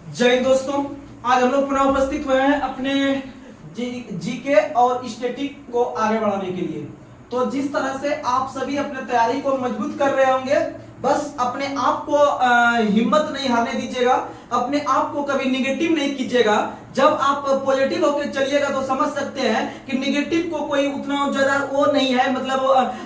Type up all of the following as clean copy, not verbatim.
जय हिंद दोस्तों। आज हम लोग पुनः उपस्थित हुए हैं अपने जीके और स्टैटिक को आगे बढ़ाने के लिए। तो जिस तरह से आप सभी अपने तैयारी को मजबूत कर रहे होंगे, बस अपने आप को हिम्मत नहीं हारने दीजिएगा, अपने आप को कभी निगेटिव नहीं कीजिएगा। जब आप पॉजिटिव होकर चलिएगा तो समझ सकते हैं कि निगेटिव को कोई उतना ज्यादा वो नहीं है, मतलब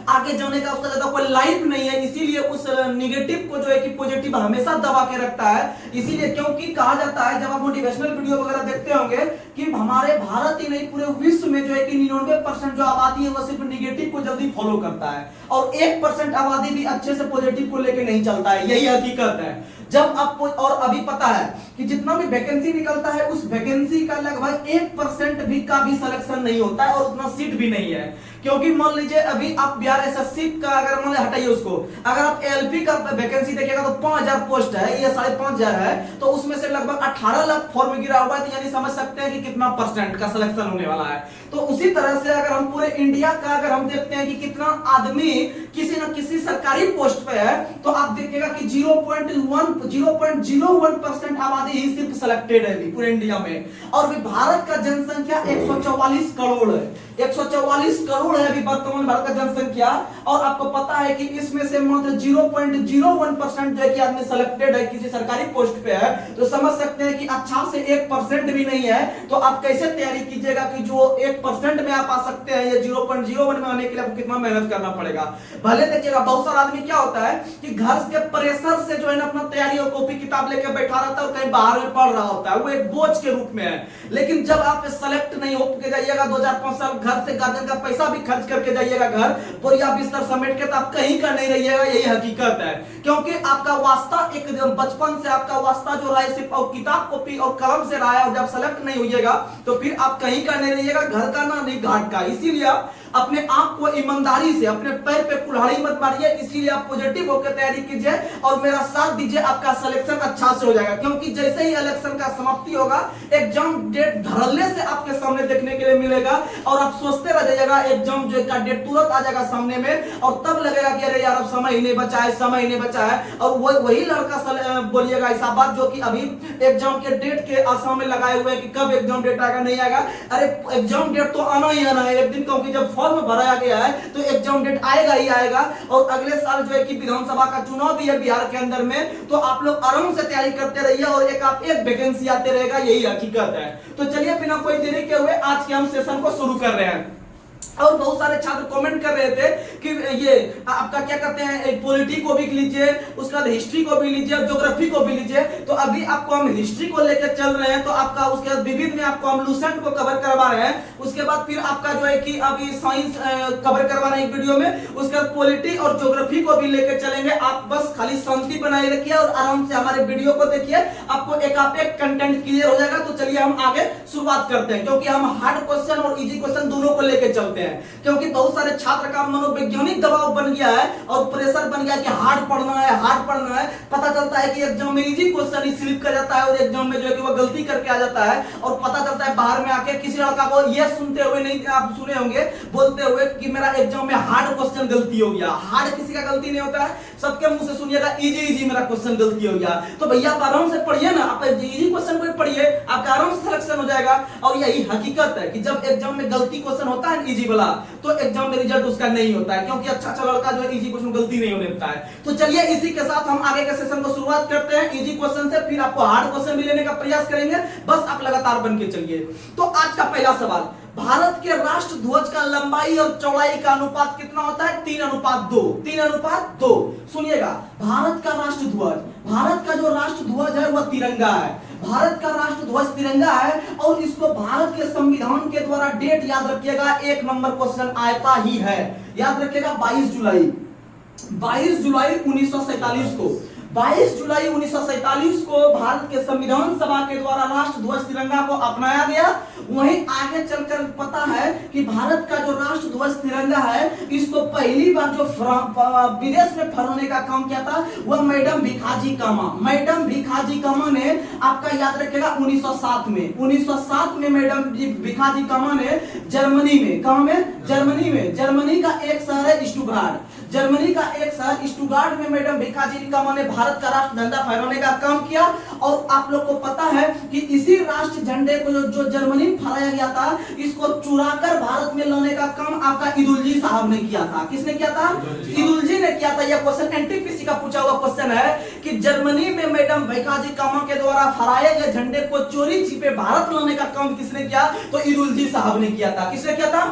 आगे जाने का उसका ज्यादा कोई लाइफ नहीं है। इसीलिए उस निगेटिव को जो है कि पॉजिटिव हमेशा दबा के रखता है। इसीलिए क्योंकि कहा जाता है, जब आप मोटिवेशनल वीडियो वगैरह देखते होंगे, कि हमारे भारत ही नहीं पूरे विश्व में जो है कि 99% जो आबादी है वो सिर्फ निगेटिव को जल्दी फॉलो करता है, और 1% आबादी भी अच्छे से पॉजिटिव को लेके नहीं चलता है। यही हकीकत है। जब आपको और अभी पता है कि जितना भी वैकेंसी निकलता है, उस वैकेंसी का लगभग 1% भी का भी सिलेक्शन नहीं होता है, और उतना सीट भी नहीं है। क्योंकि मान लीजिए अभी आप बिहार एसएससी का अगर मान हटाइए उसको, अगर आप एलपी का वैकेंसी देखिएगा तो 5000 पोस्ट है या 5500 है, तो उसमें से लगभग 18 लाख फॉर्म गिरा हुआ है। तो यानी समझ सकते हैं कि कितना परसेंट का सिलेक्शन होने वाला है। तो उसी तरह से अगर हम पूरे इंडिया का अगर हम देखते हैं कि कितना आदमी किसी न किसी सरकारी पोस्ट पे है, तो आप देखिएगा कि 0.01% आबादी ही सिर्फ सिलेक्टेड है पूरे इंडिया में। और भी भारत का जनसंख्या 144 करोड़ है, 144 करोड़ है अभी वर्तमान भारत का जनसंख्या। और आपको पता है कि इसमें से मात्र 0.01% जो है कि आदमी सिलेक्टेड है, किसी सरकारी पोस्ट पे है। तो समझ सकते हैं कि अच्छा से 1% भी नहीं है। तो आप कैसे तैयारी कीजिएगा कि जो 1% में आप आ सकते हैं, या 0.01 में आने के लिए आपको कितना मेहनत करना पड़ेगा। भले देखिएगा बहुत सारा आदमी क्या होता है कि घर के प्रेशर से जो है ना अपना तैयारी और कॉपी किताब लेकर बैठा रहता है और कहीं बाहर में पढ़ रहा होता है, वो एक बोझ के रूप में है। लेकिन जब आप सेलेक्ट नहीं हो के जाइएगा, 2005 साल घर से गार्जियन का पैसा भी खर्च करके जाइएगा घर, बोरिया बिस्तर समेट के, तो आप कहीं का नहीं रहिएगा। यही हकीकत है। क्योंकि आपका वास्ता एक बचपन से आपका वास्ता जो रहा है सिर्फ और किताब कॉपी और कलम से रहा है, और जब सेलेक्ट नहीं होइएगा तो फिर आप कहीं का नहीं रहिएगा, घर का ना नहीं घाट का। इसीलिए अपने आप को ईमानदारी से अपने पैर पे कुल्हाड़ी मत मारिए। इसीलिए आप पॉजिटिव होकर तैयारी कीजिए और मेरा साथ दीजिए, आपका सिलेक्शन अच्छा से हो जाएगा। क्योंकि जैसे ही इलेक्शन का समाप्ति होगा, एग्जाम डेट धड़ल्ले से आपके सामने देखने के लिए मिलेगा, और आप सोचते रह जाइएगा एग्जाम जो का डेट तुरंत आ जाएगा सामने में, और तब लगेगा कि अरे यार अब समय ही नहीं बचा है, समय ही नहीं बचा है। और वही लड़का बोलिएगा ऐसा बात जो कि अभी एग्जाम के डेट के आशा में लगाए हुए कि कब एग्जाम डेट आएगा, नहीं आएगा। अरे एग्जाम डेट तो आना ही आना है एक दिन, क्योंकि जब फॉर्म भराया गया है तो एग्जाम डेट आएगा ही आएगा। और अगले साल जो है कि विधानसभा का चुनाव भी है बिहार के अंदर में, तो आप लोग आराम से तैयारी करते रहिए, और एक वैकेंसी आते रहेगा। यही हकीकत है। तो चलिए बिना कोई देरी के हुए आज के हम सेशन को शुरू कर रहे हैं। और बहुत सारे छात्र कमेंट कर रहे थे कि ये आपका क्या कहते हैं, पॉलिटी को भी लीजिए, उसके बाद हिस्ट्री को भी लीजिए, ज्योग्राफी को भी लीजिए। तो अभी आपको हम हिस्ट्री को लेकर चल रहे हैं, तो आपका उसके बाद विविध में आपको हम लूसेंट को कवर करवा रहे हैं। उसके बाद फिर आपका जो है कि अभी साइंस कवर करवा रहे हैं एक वीडियो में। उसके बाद पॉलिटी और ज्योग्राफी को भी लेकर चलेंगे। आप बस खाली शांति बनाए रखिए और आराम से हमारे वीडियो को देखिए, आपको एक कंटेंट क्लियर हो जाएगा। तो चलिए हम आगे शुरुआत करते हैं, क्योंकि हम हार्ड क्वेश्चन और इजी क्वेश्चन दोनों को लेकर चलते हैं। क्योंकि बहुत सारे छात्र का मनोवैज्ञानिक दबाव बन गया है और प्रेशर बन गया कि हार्ड पढ़ना है, हार्ड पढ़ना है। पता चलता है कि एग्जाम में इजी क्वेश्चन ही स्लिप कर जाता है, और एग्जाम में जो है कि वो गलती करके आ जाता है। और पता चलता है बाहर में आके किसी लड़का को ये सुनते हुए नहीं, आप सुने होंगे बोलते हुए कि मेरा एग्जाम में हार्ड क्वेश्चन गलती हो गया। हार्ड किसी का गलती नहीं होता है, सबके मुंह से सुनिएगा इजी मेरा क्वेश्चन गलती हो गया। तो भैया आप आराम से पढ़िए ना, आप इजी क्वेश्चन को पढ़िए, आपका आराम से सिलेक्शन हो जाएगा। और यही हकीकत है कि जब एग्जाम में गलती क्वेश्चन होता है इजी वाला, तो एग्जाम में रिजल्ट उसका नहीं होता है, क्योंकि अच्छा लड़का जो है इजी क्वेश्चन गलती नहीं होने देता है। तो चलिए इसी के साथ हम आगे के सेशन को शुरुआत करते हैं इजी क्वेश्चन से, फिर आपको हार्ड क्वेश्चन भी लेने का प्रयास करेंगे। बस आप लगातार बन के चलिए। तो आज का पहला सवाल, भारत के राष्ट्र ध्वज का लंबाई और चौड़ाई का अनुपात कितना होता है? 3:2। 3:2। सुनिएगा, भारत का राष्ट्र ध्वज, भारत का जो राष्ट्र ध्वज है वह तिरंगा है। भारत का राष्ट्र ध्वज तिरंगा है, और इसको भारत के संविधान के द्वारा डेट याद रखिएगा, 1 नंबर क्वेश्चन आता ही है। याद रखिएगा 22 जुलाई 1947 को, 22 जुलाई 1947 को भारत के संविधान सभा के द्वारा राष्ट्र ध्वज तिरंगा को अपनाया गया। वहीं आगे चलकर पता है कि भारत का जो राष्ट्र ध्वज तिरंगा है, इसको पहली बार जो विदेश में फहराने का काम किया था वह मैडम भिखाजी कामा, मैडम भिखाजी कामा ने, आपका याद रखिएगा 1907 में मैडम भिखाजी कामा ने जर्मनी में, कहां में? जर्मनी में। जर्मनी का एक शहर है स्टुटगार्ट, जर्मनी का एक शहर स्टुटगार्ट में मैडम भिखाजी कामा ने भारत का राष्ट्र झंडा फहराने का काम किया। और आप लोग को पता है कि इसी राष्ट्र झंडे को जो जर्मनी में फहराया गया था, इसको चुराकर भारत में लाने का काम आपका ईदुलजी साहब ने किया था। किसने किया था? ईदुलजी ने किया था। यह क्वेश्चन एनटीपीसी का पूछा हुआ क्वेश्चन है कि जर्मनी में मैडम भीखाजी कामा के द्वारा फहराए गए झंडे को चोरी छिपे भारत लाने का काम किसने किया? तो ईदुलजी साहब ने किया था। किसने किया था?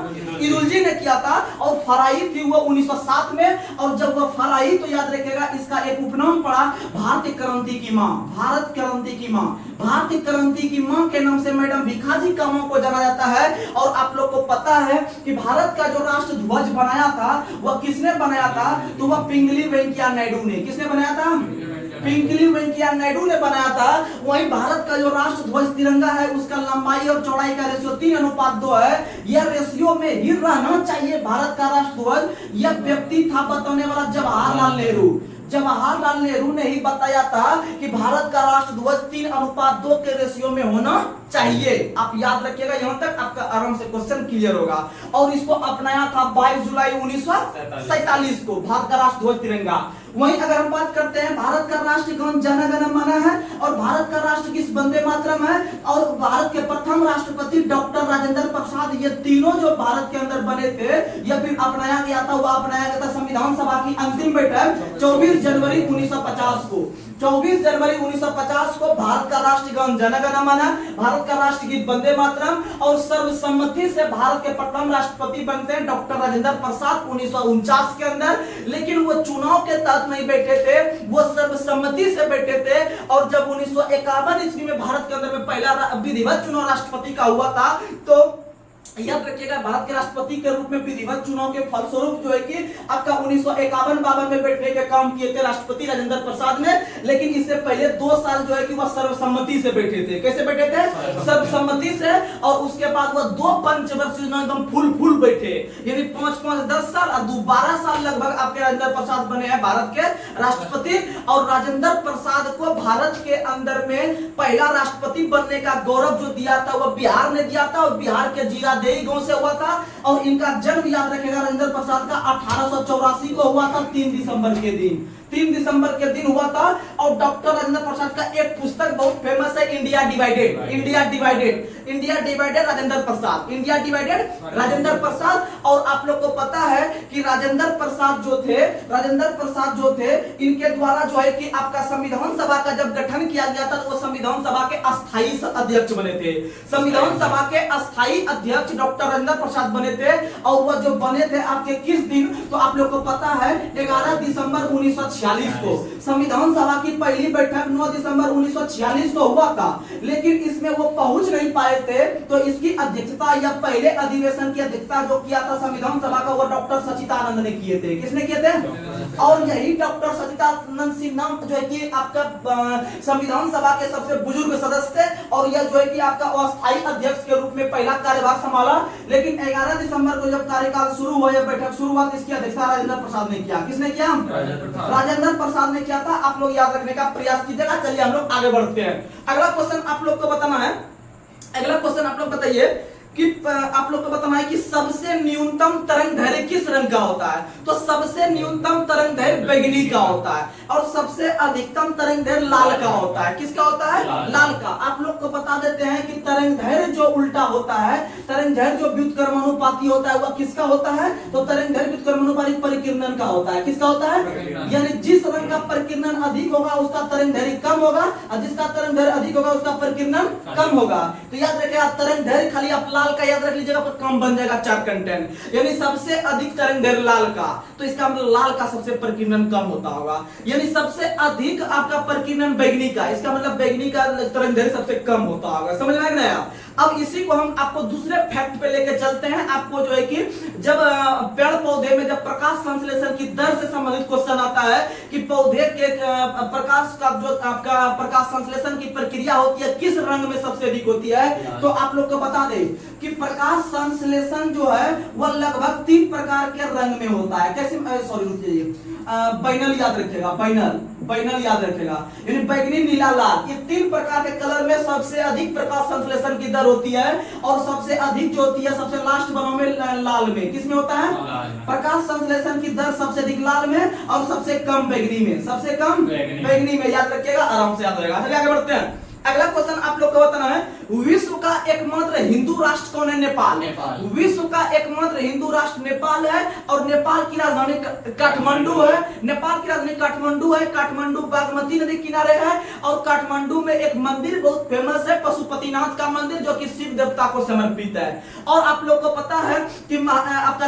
ईदुलजी ने किया था। और फहराई थी वो 1907 में। और जब वह फहराई तो याद रखिएगा इसका एक उपनाम पड़ा भारतीय क्रांति की मां। भारत क्रांति की मां, भारतीय क्रांति की मां के नाम से मैडम भीखाजी कामा को जाना जाता है। और आप लोग को पता है कि भारत का जो राष्ट्र ध्वज बनाया था वह किसने बनाया था? तो वह पिंगली वेंकैया नायडू ने। किसने बनाया था? पिंगली वेंकैया नायडू ने बनाया था। वहीं भारत का जो राष्ट्र ध्वज तिरंगा है उसका लंबाई और चौड़ाई का रेशियो 3:2 है। यह रेशियो में ही रहना चाहिए भारत का राष्ट्र ध्वज। यह व्यक्ति था बताने वाला जवाहरलाल नेहरू। जवाहरलाल नेहरू ने ही बताया था कि भारत का राष्ट्र ध्वज 3:2 के रेशियो में होना चाहिए। आप याद रखिएगा, यहां तक आपका आराम से क्वेश्चन क्लियर होगा। और इसको अपनाया था 22 जुलाई 1947 को भारत का राष्ट्र ध्वज तिरंगा। वहीं अगर हम बात करते हैं भारत का राष्ट्रगान जन गण मन है। और भारत का राष्ट्र गीत वंदे मातरम है। और भारत के प्रथम राष्ट्रपति डॉक्टर राजेंद्र प्रसाद, ये तीनों जो भारत के अंदर बने थे यह फिर अपनाया गया था। वह अपनाया गया था संविधान सभा की अंतिम बैठक 24 जनवरी 1950 को। 24 जनवरी 1950 को भारत का राष्ट्रगान जन गण मन, भारत का राष्ट्रगीत वंदे मातरम और सर्वसम्मति से भारत के प्रथम राष्ट्रपति बनते हैं डॉक्टर राजेंद्र प्रसाद 1949 के अंदर। लेकिन वो चुनाव के तहत नहीं बैठे थे, वो सर्वसम्मति से बैठे थे। और जब 1951 ईस्वी में भारत के अंदर में पहला विधिवत चुनाव राष्ट्रपति का हुआ था, तो याद रखिएगा भारत के राष्ट्रपति के रूप में विधिवत चुनाव के फलस्वरूप जो है कि आपका 1951-52 में बैठने के काम किए थे राष्ट्रपति राजेंद्र प्रसाद ने। लेकिन इससे पहले 2 साल जो है कि वह सर्वसम्मति से बैठे थे। कैसे बैठे थे? सर्वसम्मति से। और उसके बाद वह 2 पंचवर्षीय एकदम फुल बैठे, यानी 5-5 10 साल और 12 साल लगभग आपके राजेंद्र प्रसाद बने हैं भारत के राष्ट्रपति। और राजेंद्र प्रसाद को भारत के अंदर में पहला राष्ट्रपति बनने का गौरव जो दिया था वह बिहार ने दिया था। और बिहार के जीरा देई गांव से हुआ था। और इनका जन्म याद रखेगा राजेंद्र प्रसाद का 1884 को हुआ था 3 दिसंबर के दिन। 3 दिसंबर के दिन हुआ था। और डॉक्टर राजेंद्र प्रसाद का एक पुस्तक बहुत फेमस है, India Divided. India Divided, India Divided Rajendra Prasad, India Divided Rajendra Prasad. और आप लोग को पता है कि राजेंद्र प्रसाद जो थे इनके द्वारा जो है कि आपका संविधान सभा का जब गठन किया गया था तो वो संविधान सभा के अस्थायी अध्यक्ष बने थे। संविधान सभा के अस्थायी अध्यक्ष डॉक्टर राजेंद्र प्रसाद बने थे। और वह जो बने थे आपके किस दिन? तो आप लोग को पता है 11 दिसंबर 1946 को। संविधान सभा की पहली बैठक 9 दिसंबर 1946 को हुआ था। लेकिन इसमें वो पहुंच नहीं पाए थे। तो इसकी अध्यक्षता या पहले अधिवेशन की अध्यक्षता जो किया था संविधान सभा का वो डॉक्टर सच्चिदानंद ने किए थे। किसने किए थे? और यही डॉक्टर सच्चिदानंद सिन्हा जो है कि आपका संविधान सभा के सबसे बुजुर्ग सदस्य थे। और यह जो है कि आपका अस्थायी अध्यक्ष के रूप में पहला कार्यभार संभाला। लेकिन 11 दिसंबर को जब कार्यकाल शुरू हुआ या बैठक शुरू हुआ, इसकी अध्यक्षता राजेंद्र प्रसाद ने किया। किसने किया? राजेंद्र प्रसाद ने किया था। आप लोग याद रखने का प्रयास कीजिएगा। चलिए हम लोग आगे बढ़ते हैं। अगला क्वेश्चन आप लोग को बताना है। अगला क्वेश्चन आप लोग बताइए कि आप लोग को बताना है कि सबसे न्यूनतम तरंग दैर्घ्य किस रंग का होता है? तो सबसे न्यूनतम तरंग दैर्घ्य बैंगनी का होता है। और सबसे अधिकतम तरंग दैर्घ्य लाल का होता है। किसका होता है? लाल का। आप लोग को बता देते हैं कि तरंग दैर्घ्य जो उल्टा होता है, तरंग दैर्घ्य जो व्युत्क्रमानुपाती होता है वह किसका होता है? तो तरंग दैर्घ्य व्युत्क्रमानुपाती परिकिरणन का होता है। किसका होता है? यानी जिस रंग का परिकिरणन अधिक होगा उसका तरंग दैर्घ्य कम होगा, और जिसका तरंग दैर्घ्य अधिक होगा उसका परिकिरणन कम होगा। तो याद रखिए तरंग दैर्घ्य खाली आप लाल का याद रख लीजिएगा, पर कम बन जाएगा 4 कंटेंट। यानी सबसे अधिक तरंग दैर्घ्य लाल का, तो इसका मतलब लाल का सबसे परिकिरणन कम होता होगा। यानी सबसे अधिक आपका परिकिरणन बैंगनी का, इसका मतलब बैंगनी का तरंग दैर्घ्य सबसे कम होता होगा। समझ में आया ना? अब इसी को हम आपको दूसरे फैक्ट पे लेके चलते हैं। आपको जो है कि जब पेड़ पौधे में जब प्रकाश संश्लेषण की दर से संबंधित क्वेश्चन आता है कि पौधे के प्रकाश का जो आपका प्रकाश संश्लेषण की प्रक्रिया होती है किस रंग में सबसे अधिक होती है, तो आप लोग को बता दें कि प्रकाश संश्लेषण जो है वह लगभग 3 प्रकार के रंग में होता है। कैसे? सॉरी रुकिए, बैनल याद रखिएगा, बैनल याद रखेगा। यानी बैंगनी, नीला, लाल, ये 3 प्रकार के कलर में सबसे अधिक प्रकाश संश्लेषण की दर होती है, और सबसे अधिक जो होती है सबसे लास्ट बनाओ में लाल में, किसमें होता है? प्रकाश संश्लेषण की दर सबसे अधिक लाल में और सबसे कम बैगनी में, सबसे कम बैगनी में। याद रखिएगा, आराम से याद रहेगा। चलिए आगे बढ़ते हैं। अगला क्वेश्चन आप लोग को बताना है, विश्व का एकमात्र हिंदू राष्ट्र कौन है? नेपाल। विश्व का एकमात्र हिंदू राष्ट्र नेपाल है, और नेपाल की राजधानी काठमांडू है। नेपाल की राजधानी काठमांडू है। काठमांडू बागमती नदी किनारे है, और काठमांडू में एक मंदिर बहुत फेमस है, पशुपतिनाथ का मंदिर, जो कि शिव देवता को समर्पित है। और आप लोग को पता है कि आपका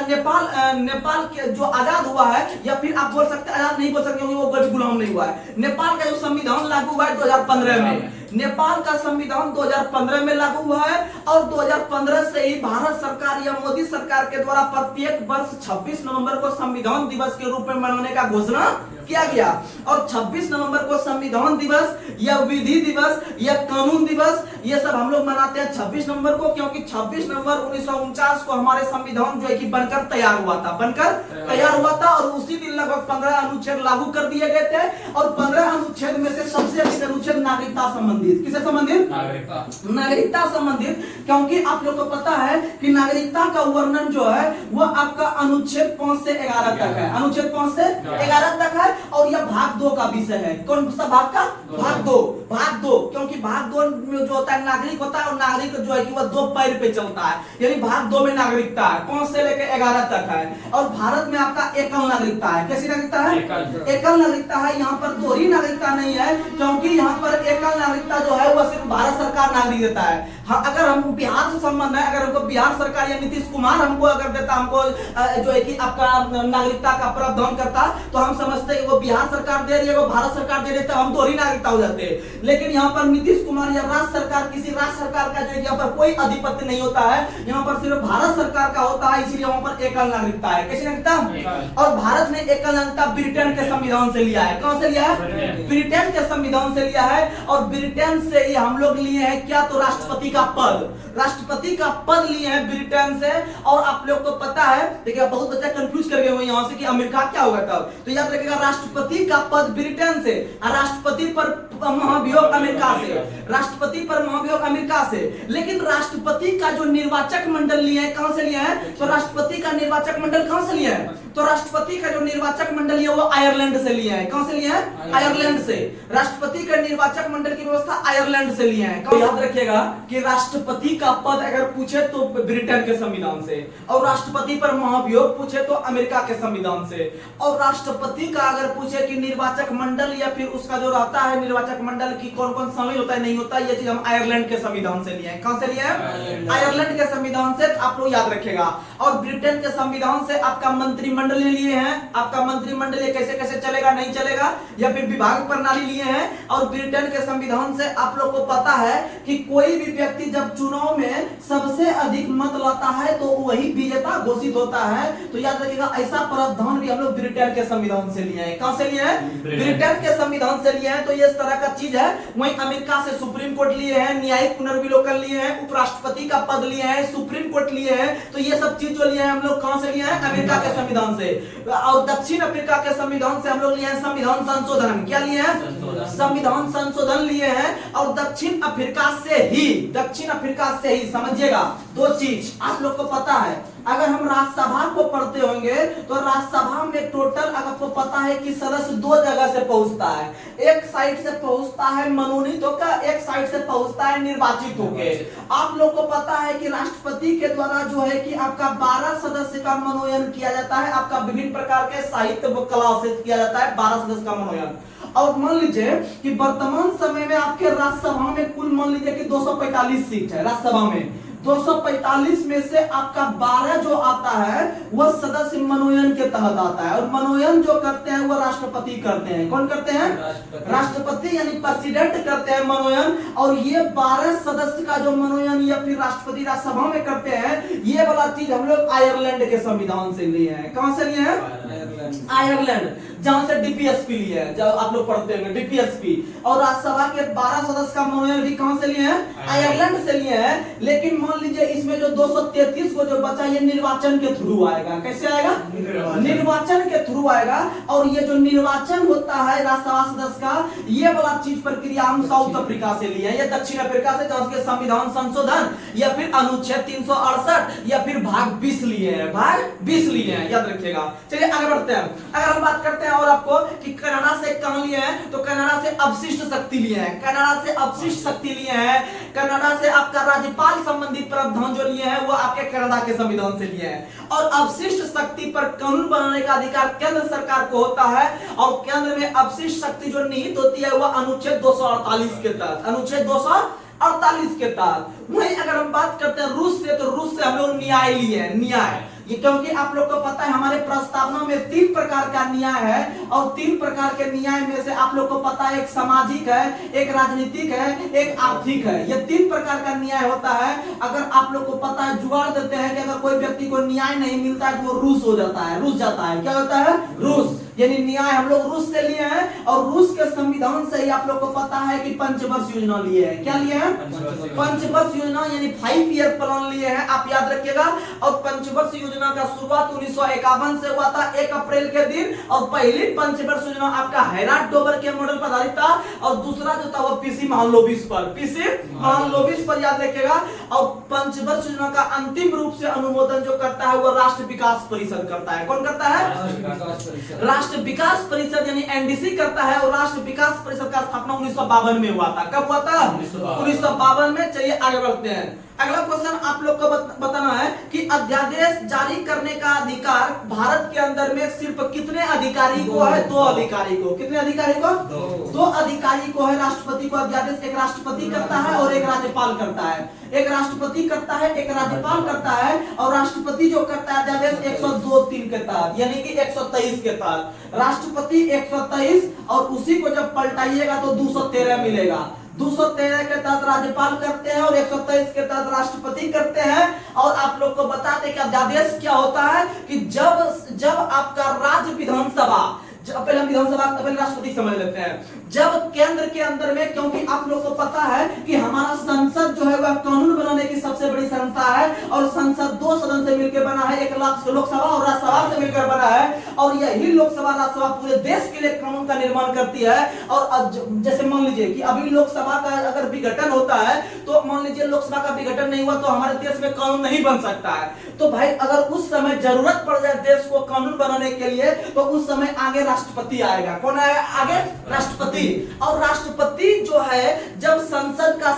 नेपाल के जो आजाद हुआ है, या फिर आप बोल सकते हैं आजाद नहीं बोल सकते क्योंकि वो गुलाम नहीं हुआ है। नेपाल का जो संविधान लागू हुआ है 2015 में, नेपाल का संविधान 2015 में लागू हुआ है, और 2015 से ही भारत सरकार या मोदी सरकार के द्वारा प्रत्येक वर्ष 26 नवंबर को संविधान दिवस के रूप में मनाने का घोषणा किया गया। और 26 नवंबर को संविधान दिवस या विधि दिवस या कानून दिवस, ये सब हम लोग मनाते हैं 26 नवंबर को, क्योंकि 26 नवंबर 1949 को हमारे संविधान जो है कि बनकर तैयार हुआ था, और उसी दिन लगभग 15 अनुच्छेद लागू कर दिए गए थे। और 15 अनुच्छेद में से सबसे अधिक अनुच्छेद नागरिकता संबंधित, किससे संबंधित? नागरिकता संबंधित, क्योंकि आप लोग को पता है कि नागरिकता का वर्णन जो है वह आपका अनुच्छेद 5 से 11 तक है, अनुच्छेद 5 से 11 तक है। और यह भाग 2 का विषय है। कौन सा भाग का? भाग दो, क्योंकि भाग 2 में जो होता है नागरिक होता है, और नागरिक जो है कि वह 2 पैर पे चलता है, यानी भाग 2 में नागरिकता है 5 से लेकर 11 तक है। और भारत में आपका एकल नागरिकता है। कैसी नागरिकता है? एकल नागरिकता है। यहाँ पर दोहरी नागरिकता नहीं है, क्योंकि यहाँ पर एकल नागरिकता जो है वह सिर्फ भारत सरकार नागरिक देता है। अगर हम बिहार से संबंध है, अगर हमको बिहार सरकार या नीतीश कुमार हमको अगर देता, हमको जो है कि आपका नागरिकता का प्रावधान करता, तो हम समझते हैं कि वो बिहार सरकार दे रही है, वो भारत सरकार दे रही है, हम दोहरी नागरिकता हो जाते हैं। लेकिन यहाँ पर नीतीश कुमार या राज्य सरकार, किसी राज्य सरकार का जो है यहाँ पर कोई अधिपत्य नहीं होता है, यहाँ पर सिर्फ भारत सरकार का होता है, इसलिए वहाँ पर एकल नागरिकता है। कैसी नागरिकता? और भारत ने एकल नागरिकता ब्रिटेन के संविधान से लिया है। कहां से लिया है? ब्रिटेन के संविधान से लिया है। और ब्रिटेन से ही हम लोग लिए हैं क्या? तो राष्ट्रपति का पद लिए हैं ब्रिटेन से। और आप लोग को पता है, देखिए बहुत बच्चा कंफ्यूज कर गए हो यहाँ से कि अमेरिका क्या होगा तब, तो याद रखिएगा राष्ट्रपति का पद ब्रिटेन से, राष्ट्रपति पर महाभियोग अमेरिका से, राष्ट्रपति पर महाभियोग अमेरिका से। लेकिन राष्ट्रपति का जो निर्वाचक मंडल लिए हैं, कहां से लिए हैं? तो राष्ट्रपति का निर्वाचक मंडल कहां से लिए हैं? तो राष्ट्रपति का जो निर्वाचक मंडल है वो आयरलैंड से लिए हैं। कहां से लिए हैं? आयरलैंड से। राष्ट्रपति का निर्वाचक मंडल की व्यवस्था आयरलैंड से लिए हैं। याद रखिएगा कि राष्ट्रपति का पद अगर पूछे तो ब्रिटेन के संविधान से, और राष्ट्रपति पर महाभियोग पूछे तो अमेरिका के संविधान से। और राष्ट्रपति का अगर पूछे कि निर्वाचक मंडल या फिर उसका जो रहता है निर्वाचक मंडल की कौन कौन शामिल होता है नहीं होता, ये चीज हम आयरलैंड के संविधान से लिए हैं। कहां से लिए हैं? आयरलैंड के संविधान से। आप लोग याद रखेगा। और ब्रिटेन के संविधान से आपका मंत्रिमंडल लिए हैं। आपका मंत्रिमंडल कैसे कैसे चलेगा नहीं चलेगा, या फिर विभाग प्रणाली लिए हैं। और ब्रिटेन के संविधान से आप लोग को पता है कि कोई भी व्यक्ति जब चुनाव में सबसे अधिक मत लाता है तो वही विजेता घोषित होता है। तो याद रखिएगा ऐसा प्रावधान भी हम लोग ब्रिटेन के संविधान से लिए हैं। कहां से लिए हैं? ब्रिटेन के संविधान से लिए हैं। तो ये इस तरह का चीज है। वहीं अमेरिका से सुप्रीम कोर्ट लिए हैं, न्यायिक पुनर्विलोकन लिए हैं, उपराष्ट्रपति का पद लिए हैं, सुप्रीम कोर्ट लिए हैं। तो ये सब चीज जो लिए हैं हम लोग कहां से लिए हैं? अमेरिका के संविधान से। और दक्षिण अफ्रीका के संविधान से हम लोग लिए हैं संविधान संशोधन। क्या लिए हैं? संविधान संशोधन लिए हैं। और दक्षिण अफ्रीका से ही समझिएगा 2 चीज आप लोग को पता है। अगर हम राज्यसभा को पढ़ते होंगे तो राज्यसभा में टोटल अगर आपको पता है कि सदस्य 2 जगह से पहुंचता है। एक साइड से पहुंचता है मनोनीत होकर, एक साइड से पहुंचता है निर्वाचित होकर। आप लोग को पता है कि राष्ट्रपति के द्वारा जो है कि आपका 12 सदस्य का मनोनयन किया जाता है। आपका विभिन्न प्रकार के साहित्य व कला से किया जाता है 12 सदस्य का मनोनयन। और मान लीजिए कि वर्तमान समय में आपके राज्यसभा में कुल मान लीजिए कि 245 सीट है राज्यसभा में। 245 में से आपका 12 जो आता है वह सदस्य मनोनयन के तहत आता है। और मनोनयन जो करते हैं वह राष्ट्रपति करते हैं। कौन करते हैं? राष्ट्रपति यानी प्रेसिडेंट करते हैं मनोनयन। और ये 12 सदस्य का जो मनोनयन या फिर राष्ट्रपति राज्यसभा में करते हैं, ये वाला चीज हम लोग आयरलैंड के संविधान से लिए हैं। कहां से लिए हैं? आयरलैंड। जहां से डीपीएसपी लिए हैं, जब आप लोग पढ़ते होंगे डीपीएसपी। और राज्यसभा के 12 सदस्य का मनोनयन भी कहां से लिए हैं? आयरलैंड से लिए हैं। लेकिन मान लीजिए इसमें जो 233 को जो बचा ये निर्वाचन के थ्रू आएगा। कैसे आएगा? निर्वाचन के थ्रू आएगा। और ये जो निर्वाचन होता है राज्यसभा सदस्य का, ये वाला चीज प्रक्रिया हम साउथ अफ्रीका से लिए हैं, या दक्षिण अफ्रीका से, जहां के संविधान संशोधन या फिर अनुच्छेद 368 या फिर भाग 20 लिए हैं, भाग 20 लिए हैं, याद रखिएगा। चलिए आगे बढ़ते हैं। अगर हम बात करते हैं और आपको कि कनाडा से कहां लिए हैं, तो कनाडा से अवशिष्ट शक्ति लिए हैं, कनाडा से अवशिष्ट शक्ति लिए हैं। कनाडा से आपका राज्यपाल संबंधी प्रावधान जो लिए हैं वो आपके कनाडा के संविधान से लिए हैं। और अवशिष्ट शक्ति पर कानून बनाने का अधिकार केंद्र सरकार को होता है। और केंद्र में अवशिष्ट शक्ति जो निहित होती है वह अनुच्छेद 248 के तहत, अनुच्छेद 248 के तहत। वहीं अगर हम बात करते हैं रूस से, तो रूस से हम लोग न्याय लिए हैं, न्याय। ये क्योंकि आप लोग को पता है हमारे प्रस्तावना में 3 प्रकार का न्याय है। और 3 प्रकार के न्याय में से आप लोग को पता है एक सामाजिक है, एक राजनीतिक है, एक आर्थिक है। ये 3 प्रकार का न्याय होता है। अगर आप लोग को पता है, जुगाड़ देते हैं कि अगर कोई व्यक्ति को न्याय नहीं मिलता है तो वो रूस हो जाता है, रूस जाता है। क्या होता है? रूस। यानी न्याय हम लोग रूस से लिए हैं। और रूस के संविधान से ही आप लोग को पता है कि पंचवर्ष योजना लिए हैं। क्या लिए हैं? पंचवर्ष योजना, यानी 5 ईयर प्लान लिए हैं, आप याद रखिएगा। और पंचवर्ष योजना का शुरुआत 1951 से हुआ था 1 अप्रैल के दिन। और पहली पंचवर्ष योजना आपका हैराल्ड डोबर के मॉडल पर आधारित था। और दूसरा जो था वो पीसी महालनोबिस पर, पीसी महालनोबिस पर, याद रखिएगा। और पंचवर्ष योजना का अंतिम रूप से अनुमोदन जो करता है वो राष्ट्र विकास परिषद करता है। कौन करता है? राष्ट्र विकास परिषद यानी एनडीसी करता है। और राष्ट्र विकास परिषद का स्थापना 1952 में हुआ था। कब हुआ था? 1952 में। चलिए आगे बढ़ते हैं। अगला क्वेश्चन आप लोग को बताना है कि अध्यादेश जारी करने का अधिकार भारत के अंदर में सिर्फ कितने अधिकारी को है? 2 अधिकारी को। कितने अधिकारी को? 2 अधिकारी को है। राष्ट्रपति को अध्यादेश एक राष्ट्रपति करता है और एक राज्यपाल करता है। एक राष्ट्रपति करता है, एक राज्यपाल करता है। और राष्ट्रपति जो करता है अध्यादेश 102(3) के तहत, यानी कि 123 के तहत। राष्ट्रपति 123 और उसी को जब पलटाइएगा तो 213 मिलेगा। 213 के तहत राज्यपाल करते हैं और 123 के तहत राष्ट्रपति करते हैं। और आप लोग को बताते हैं कि अध्यादेश क्या होता है कि जब आपका राज्य विधानसभा, पहले हम विधानसभा, पहले राष्ट्रपति समझ लेते हैं। जब केंद्र के अंदर में, क्योंकि आप लोग को पता है कि हमारा संसद जो है वह कानून बनाने की सबसे बड़ी संस्था है। और संसद 2 सदन से मिलकर बना है, एक लोकसभा और राज्यसभा से मिलकर बना है। और यही लोकसभा राज्यसभा पूरे देश के लिए कानून का निर्माण करती है। और जैसे मान लीजिए कि अभी लोकसभा का अगर विघटन होता है, तो मान लीजिए लोकसभा का विघटन नहीं हुआ तो हमारे देश में कानून नहीं बन सकता है। तो भाई अगर उस समय जरूरत पड़ जाए देश को कानून बनाने के लिए, तो उस समय आगे राष्ट्रपति आएगा। कौन आएगा आगे? राष्ट्रपति। और राष्ट्रपति जो है जब संसद का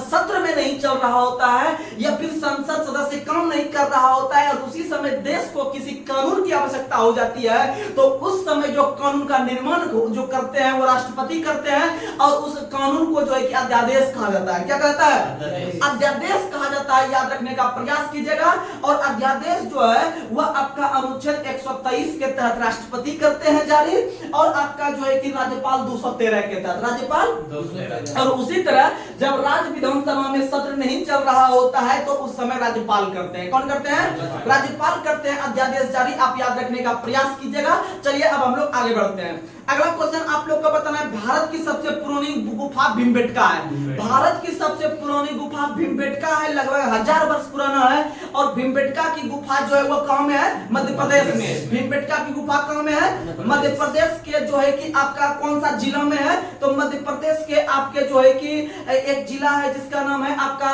सत्र में नहीं चल रहा होता है या फिर संसद सदस्य काम नहीं कर रहा होता है और उसी समय देश को किसी कानून की आवश्यकता हो जाती है, तो उस समय जो कानून का निर्माण जो करते हैं वो राष्ट्रपति करते हैं। और उस कानून को जो है कि अध्यादेश कहा जाता है। क्या कहता है? अध्यादेश कहा जाता है। याद रखने का प्रयास कीजिएगा। और अध्यादेश जो है वह आपका अनुच्छेद 123 के तहत राष्ट्रपति करते हैं जारी। और आपका जो है कि राज्यपाल 213 के तहत, राज्यपाल 213। और उसी तरह जब राज्य विधानसभा में सत्र नहीं चल रहा होता है तो उस समय राज्यपाल करते हैं। कौन करते हैं? राज्यपाल करते हैं अध्यादेश जारी। आप याद रखने का प्रयास कीजिएगा। चलिए अब हम लोग आगे बढ़ते हैं। अगला क्वेश्चन आप लोग को बताना है, भारत की सबसे पुरानी गुफा भीमबेटका है। भारत की सबसे पुरानी गुफा भीमबेटका है, लगभग 1000 वर्ष पुराना है। और भीमबेटका की गुफा जो है वो कहां में है? मध्य प्रदेश में। भीमबेटका की गुफा कहां में है? मध्य प्रदेश के जो है कि आपका कौन सा जिला में है? तो मध्य प्रदेश के आपके जो है कि एक जिला है जिसका नाम है आपका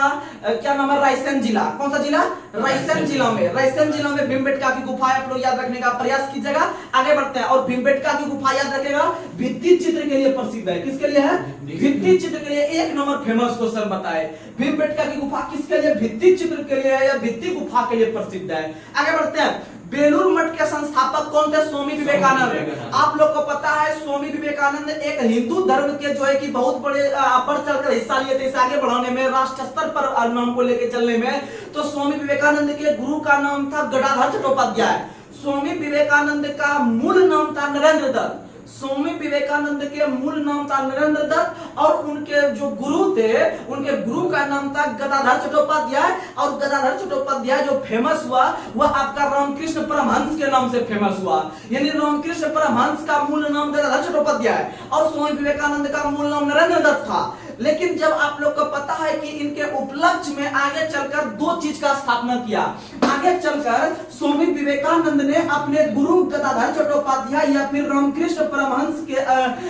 क्या नाम है? रायसेन जिला। कौन सा जिला? रायसेन जिला में। रायसेन जिला में भीमबेटका की गुफा आप लोग याद रखने का प्रयास कीजिएगा। आगे बढ़ते हैं। और भीमबेटका की गुफा याद रखेगा भित्ति चित्र के लिए प्रसिद्ध है। किसके लिए है? भित्ति चित्र के लिए। 1 नंबर फेमस क्वेश्चन बताए। भीमबेटका की गुफा किसके लिए? भित्ति चित्र के लिए है या भित्ति गुफा के लिए प्रसिद्ध है। आगे बढ़ते हैं। बेलूर मठ के संस्थापक कौन थे? स्वामी विवेकानंद। आप लोग को पता है स्वामी विवेकानंद एक हिंदू धर्म के जो है कि बहुत बड़े बढ़ चढ़कर हिस्सा लिए थे, इसे आगे बढ़ाने में, राष्ट्र स्तर पर नाम को लेकर चलने में। तो स्वामी विवेकानंद के गुरु का नाम था गदाधर चट्टोपाध्याय। स्वामी विवेकानंद का मूल नाम था नरेंद्र दत्त। स्वामी विवेकानंद के मूल नाम था नरेंद्र दत्त और उनके जो गुरु थे उनके गुरु का नाम था गदाधर चट्टोपाध्याय। और गदाधर चट्टोपाध्याय जो फेमस हुआ वह आपका रामकृष्ण परमहंस के नाम से फेमस हुआ। यानी रामकृष्ण परमहंस का मूल नाम गदाधर चट्टोपाध्याय और स्वामी विवेकानंद का मूल नाम नरेंद्र दत्त था। लेकिन जब आप लोग को पता है कि इनके उपलक्ष्य में आगे चलकर दो चीज का स्थापना किया। आगे चलकर स्वामी विवेकानंद ने अपने गुरु गदाधर चट्टोपाध्याय या फिर रामकृष्ण परमहंस के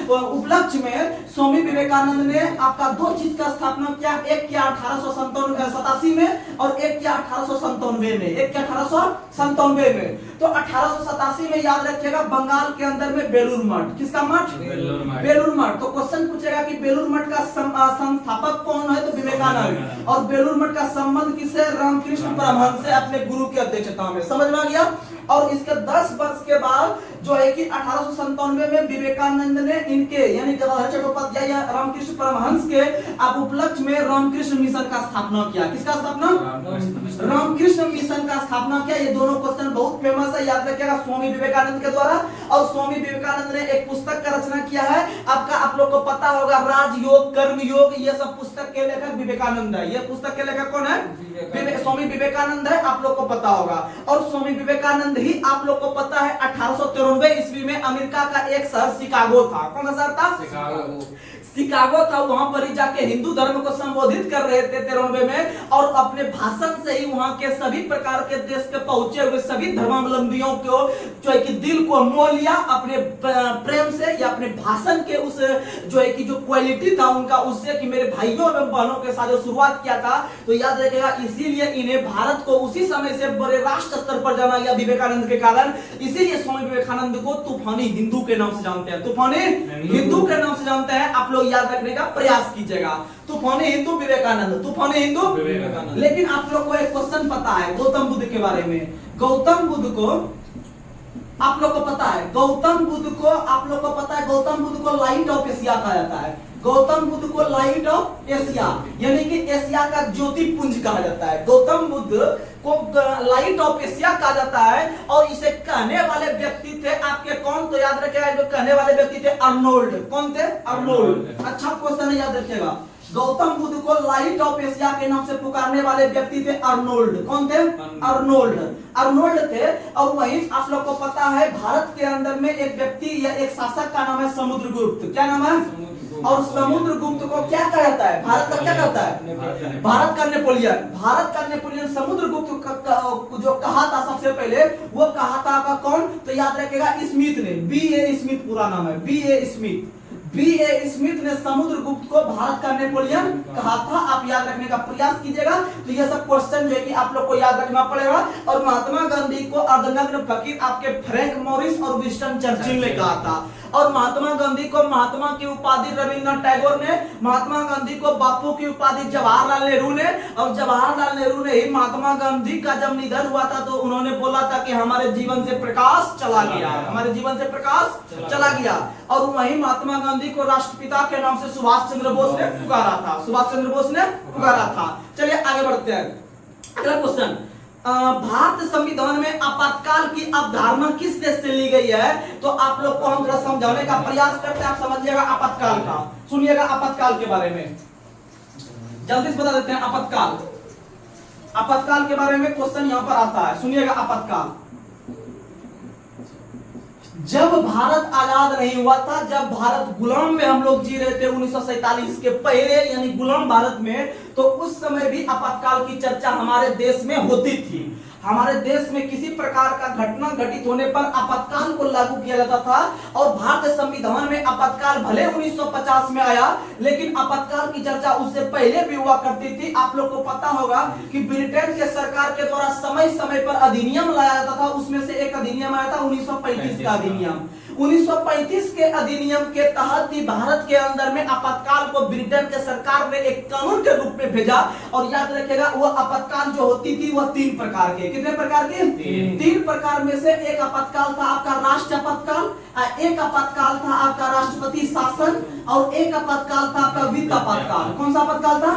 उपलक्ष्य में स्वामी विवेकानंद ने आपका दो चीज का स्थापना किया। एक किया 1887 में और एक किया 1897 में। एक किया 1897 में। तो 1887 में याद रखिएगा बंगाल के अंदर में बेलूर मठ। किसका मठ? बेलूर मठ। तो क्वेश्चन पूछेगा कि बेलूर मठ का संस्थापक कौन है? तो विवेकानंद। और बेलूर मठ का संबंध किससे? रामकृष्ण परमहंस से, अपने गुरु की अध्यक्षता में। समझ में आ गया? और इसके 10 वर्ष के बाद जो है कि 1897 में विवेकानंद ने इनके यानी गदाधर चट्टोपाध्याय या रामकृष्ण परमहंस के आप उपलक्ष्य में रामकृष्ण मिशन का स्थापना किया। किसका स्थापना? रामकृष्ण मिशन का स्थापना किया। ये दोनों क्वेश्चन बहुत फेमस है, याद रखिएगा स्वामी विवेकानंद के द्वारा। और स्वामी विवेकानंद ने एक पुस्तक का रचना किया है आपका, आप लोग को पता होगा, राजयोग, कर्मयोग, ये सब पुस्तक के लेखक विवेकानंद है। ये पुस्तक के लेखक कौन है? स्वामी विवेकानंद है, आप लोग को पता होगा। और स्वामी विवेकानंद ही आप लोग को पता है 1893 ईस्वी में अमेरिका का एक शहर शिकागो था। कौन सा शहर था? शिकागो था। वहां पर ही जाके हिंदू धर्म को संबोधित कर रहे थे 93 में। और अपने भाषण से ही वहां के सभी प्रकार के देश के पहुंचे हुए सभी धर्मावलंबियों को जो है कि दिल को मोह लिया अपने प्रेम से या अपने भाषण के उस जो है कि जो क्वालिटी था उनका, उससे कि मेरे भाइयों एवं बहनों के साथ जो शुरुआत किया था। तो याद रखिएगा इसीलिए इन्हें भारत को उसी समय से बड़े राष्ट्र स्तर पर जाना गया विवेकानंद के कारण। इसीलिए स्वामी विवेकानंद को तूफानी हिंदू के नाम से जानते हैं। तूफानी हिंदू के नाम से जानते हैं। आप लोग याद रखने का प्रयास कीजिएगा। तूफानी हिंदू विवेकानंद, तूफानी हिंदू विवेकानंद। लेकिन आप लोग को एक क्वेश्चन पता है गौतम बुद्ध के बारे में। गौतम बुद्ध को आप लोग को पता है, गौतम बुद्ध को आप लोग को पता है, गौतम बुद्ध को लाइट ऑफ एशिया कहा जाता है। गौतम बुद्ध को लाइट ऑफ एशिया यानी कि एशिया का ज्योति पुंज कहा जाता है। गौतम बुद्ध को लाइट ऑफ एशिया कहा जाता है। और इसे कहने वाले व्यक्ति थे आपके कौन? तो याद रखिएगा जो कहने वाले व्यक्ति थे अर्नोल्ड। कौन थे? अर्नोल्ड। अच्छा क्वेश्चन है, याद रखिएगा। गौतम बुद्ध को लाइट ऑफ एशिया के नाम से पुकारने वाले व्यक्ति थे अर्नोल्ड। कौन थे? अर्नोल्ड। अर्नोल्ड थे। और वहीं आप लोग को पता है भारत के अंदर में एक व्यक्ति या एक शासक का नाम है समुद्रगुप्त। क्या नाम है? और समुद्रगुप्त को क्या कहा जाता है? भारत का क्या कहता है? भारत का नेपोलियन। भारत का नेपोलियन समुद्रगुप्त जो कहा था सबसे पहले, वो कहा था आपका कौन? तो याद रखिएगा स्मिथ ने। B.A. स्मिथ पूरा नाम है, B.A. स्मिथ। B.A. स्मिथ ने समुद्रगुप्त को भारत का नेपोलियन कहा था। आप याद रखने का प्रयास कीजिएगा। तो ये सब क्वेश्चन जो है कि आप लोग को याद रखना पड़ेगा। और महात्मा गांधी को अर्धनग्न फकीर आपके फ्रैंक मॉरिस और विंस्टन चर्चिल ने कहा था। और महात्मा गांधी को महात्मा की उपाधि रविंद्रनाथ टैगोर ने, महात्मा गांधी को बापू की उपाधि जवाहरलाल नेहरू ने। और जवाहरलाल नेहरू ने ही महात्मा गांधी का जब निधन हुआ था तो उन्होंने बोला था कि हमारे जीवन से प्रकाश चला गया, हमारे जीवन से प्रकाश चला गया। और वही महात्मा गांधी को राष्ट्रपिता के नाम से सुभाष चंद्र बोस ने पुकारा था। सुभाष चंद्र बोस ने पुकारा था। चलिए आगे बढ़ते हैं। अगला क्वेश्चन, भारत संविधान में आपातकाल की अवधारणा किस देश से ली गई है? तो आप लोग को हम जरा समझाने का प्रयास करते हैं। आप समझिएगा आपातकाल का, सुनिएगा आपातकाल के बारे में जल्दी से बता देते हैं। आपातकाल, आपातकाल के बारे में क्वेश्चन यहां पर आता है, सुनिएगा। आपातकाल जब भारत आजाद नहीं हुआ था, जब भारत गुलाम में हम लोग जी रहे थे 1947 के पहले, यानी गुलाम भारत में, तो उस समय भी आपातकाल की चर्चा हमारे देश में होती थी। हमारे देश में किसी प्रकार का घटना घटित होने पर आपातकाल को लागू किया जाता था। और भारतीय संविधान में आपातकाल भले 1950 में आया, लेकिन आपातकाल की चर्चा उससे पहले भी हुआ करती थी। आप लोग को पता होगा कि ब्रिटेन के सरकार के द्वारा समय समय पर अधिनियम लाया जाता था। उसमें से एक अधिनियम आया था 1935 का अधिनियम। 1935 के अधिनियम के तहत ही भारत के अंदर में आपातकाल को ब्रिटेन के सरकार ने एक कानून के रूप में भेजा। और याद रखिएगा वह आपातकाल जो होती थी वह 3 प्रकार के, कितने प्रकार के? 3 प्रकार में से एक आपातकाल था आपका राष्ट्रीय आपातकाल, एक आपातकाल था आपका राष्ट्रपति शासन और एक आपातकाल था आपका वित्त आपातकाल। कौन सा आपातकाल था?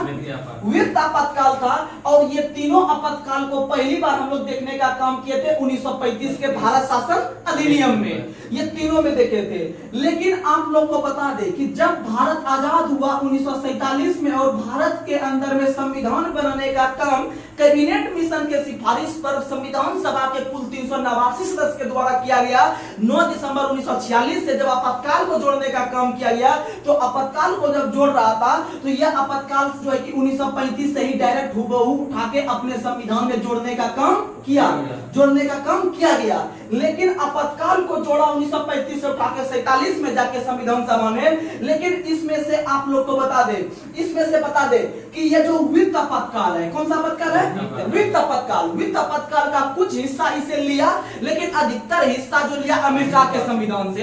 वित्त आपातकाल था। और ये तीनों आपातकाल को पहली बार हम लोग देखने का काम किए थे 1935 के भारत शासन अधिनियम में, ये तीनों में देखे थे। लेकिन आप लोग को बता दें कि जब भारत आजाद हुआ 1947 में और भारत के अंदर में संविधान बनाने का काम कैबिनेट मिशन के सिफारिश पर संविधान सभा के कुल 389 सदस्य के द्वारा किया गया। 9 दिसंबर 1946 से जब आपातकाल को जोड़ने का काम किया गया, तो आपातकाल को जब जोड़ रहा था तो यह आपातकाल जो है कि 1935 से ही डायरेक्ट हुबहू उठा के अपने संविधान में जोड़ने का काम किया गया। लेकिन आपातकाल को जोड़ा 1935 से उठा के 47 में जाके संविधान सभा में। लेकिन इसमें से आप लोग को बता दे कि ये जो वित्त आपातकाल है, कौन सा आपातकाल है? वित्त आपातकाल का कुछ हिस्सा इसे लिया, लेकिन अधिकतर हिस्सा जो लिया अमेरिका के संविधान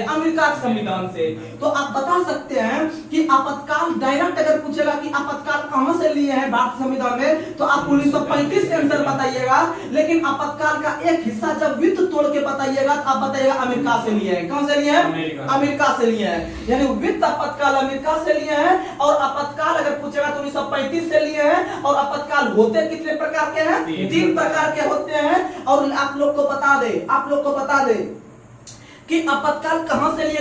से। तो आप बता सकते हैं कि आपातकाल डायरेक्ट अगर पूछेगा कि आपातकाल कहां से लिए हैं भारत संविधान में, तो आप 1935 से आंसर बताइएगा। लेकिन आपातकाल का एक हिस्सा जब वित्त तोड़ के बताइएगा तो आप बताइएगा अमेरिका से लिए हैं। कहां से लिए हैं? अमेरिका से लिए हैं। यानी वित्त आपातकाल अमेरिका से लिए हैं। और आपातकाल अगर पूछेगा तो 1935 से लिए हैं। और आपातकाल होते कितने प्रकार के हैं? 3 प्रकार के होते हैं। और आप लोग को बता दे कि आपातकाल कहां से लिए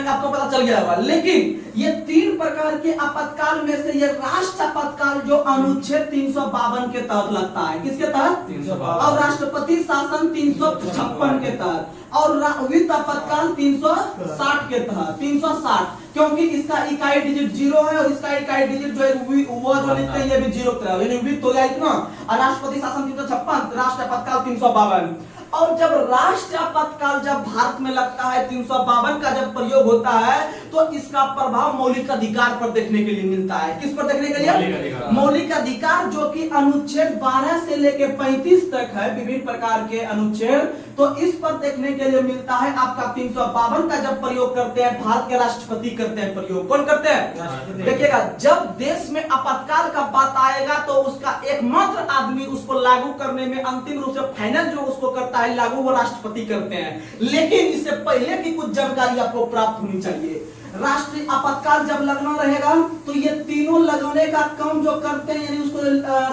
आपको पता चल गया होगा। लेकिन ये 3 प्रकार के आपातकाल में से ये राष्ट्र आपातकाल जो अनुच्छेद 352 के तहत लगता है, किसके तहत? 352। और राष्ट्रपति शासन 356 के तहत, और वित्त आपातकाल 360 के तहत। 360 क्योंकि इसका इकाई डिजिट 0 है और इसका इकाई डिजिट जो है वो जो लिखते हैं ये भी 0 की तरह, यानी वित्त हो गया इतना। और राष्ट्रपति शासन 356, राष्ट्र आपातकाल 352। और जब राष्ट्र आपातकाल जब भारत में लगता है 352 का जब प्रयोग होता है, तो इसका प्रभाव मौलिक अधिकार पर देखने के लिए मिलता है। किस पर देखने के लिए? मौलिक अधिकार, जो कि अनुच्छेद 12 से लेकर 35 तक है, विभिन्न प्रकार के अनुच्छेद। तो इस पर देखने के लिए मिलता है आपका 352 का जब प्रयोग करते हैं भारत के राष्ट्रपति करते हैं प्रयोग। कौन करते हैं? देखिएगा, जब देश में आपातकाल का बात आएगा तो उसका एकमात्र आदमी उसको लागू करने में अंतिम रूप से फाइनल जो उसको करता है लागू, वो राष्ट्रपति करते हैं। लेकिन इससे पहले की कुछ जानकारी आपको प्राप्त होनी चाहिए। राष्ट्रीय आपातकाल जब लगना रहेगा तो ये तीनों लगाने का काम जो करते हैं, यानी उसको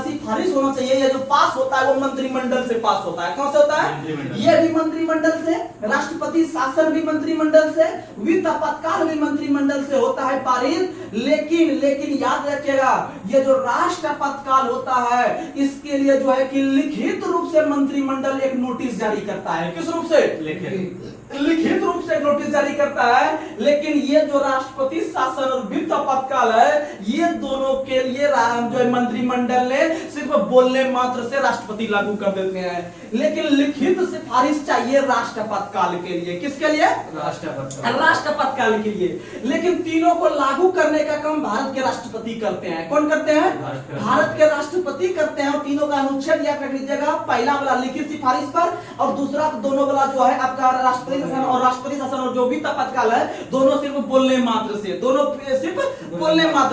सिफारिश होना चाहिए। ये जो पास होता है वो मंत्रिमंडल से पास होता है। कौन से होता है? ये भी मंत्रिमंडल से, राष्ट्रपति शासन भी मंत्रिमंडल से, वित्त आपातकाल भी मंत्रिमंडल से होता है पारित। लेकिन याद रखिएगा, ये जो राष्ट्र आपातकाल होता है इसके लिए जो है कि लिखित रूप से मंत्रिमंडल एक नोटिस जारी करता है। किस रूप से? लिखित रूप से नोटिस जारी करता है। लेकिन ये जो राष्ट्रपति शासन और वित्त आपातकाल है, ये दोनों के लिए जो है मंत्रिमंडल ने सिर्फ बोलने मात्र से राष्ट्रपति लागू कर देते हैं। लेकिन लिखित सिफारिश चाहिए राष्ट्र आपातकाल के लिए। किसके लिए? राष्ट्र आपातकाल के लिए। लेकिन तीनों को लागू करने का काम भारत के राष्ट्रपति करते हैं। कौन करते हैं? भारत के राष्ट्रपति करते हैं। और तीनों का अनुच्छेद याद कर लीजिएगा, पहला वाला लिखित सिफारिश पर, और दूसरा दोनों वाला जो है आपका राष्ट्रपति शासन और जो वित्त आपातकाल है, दोनों सिर्फ बोलने मात्र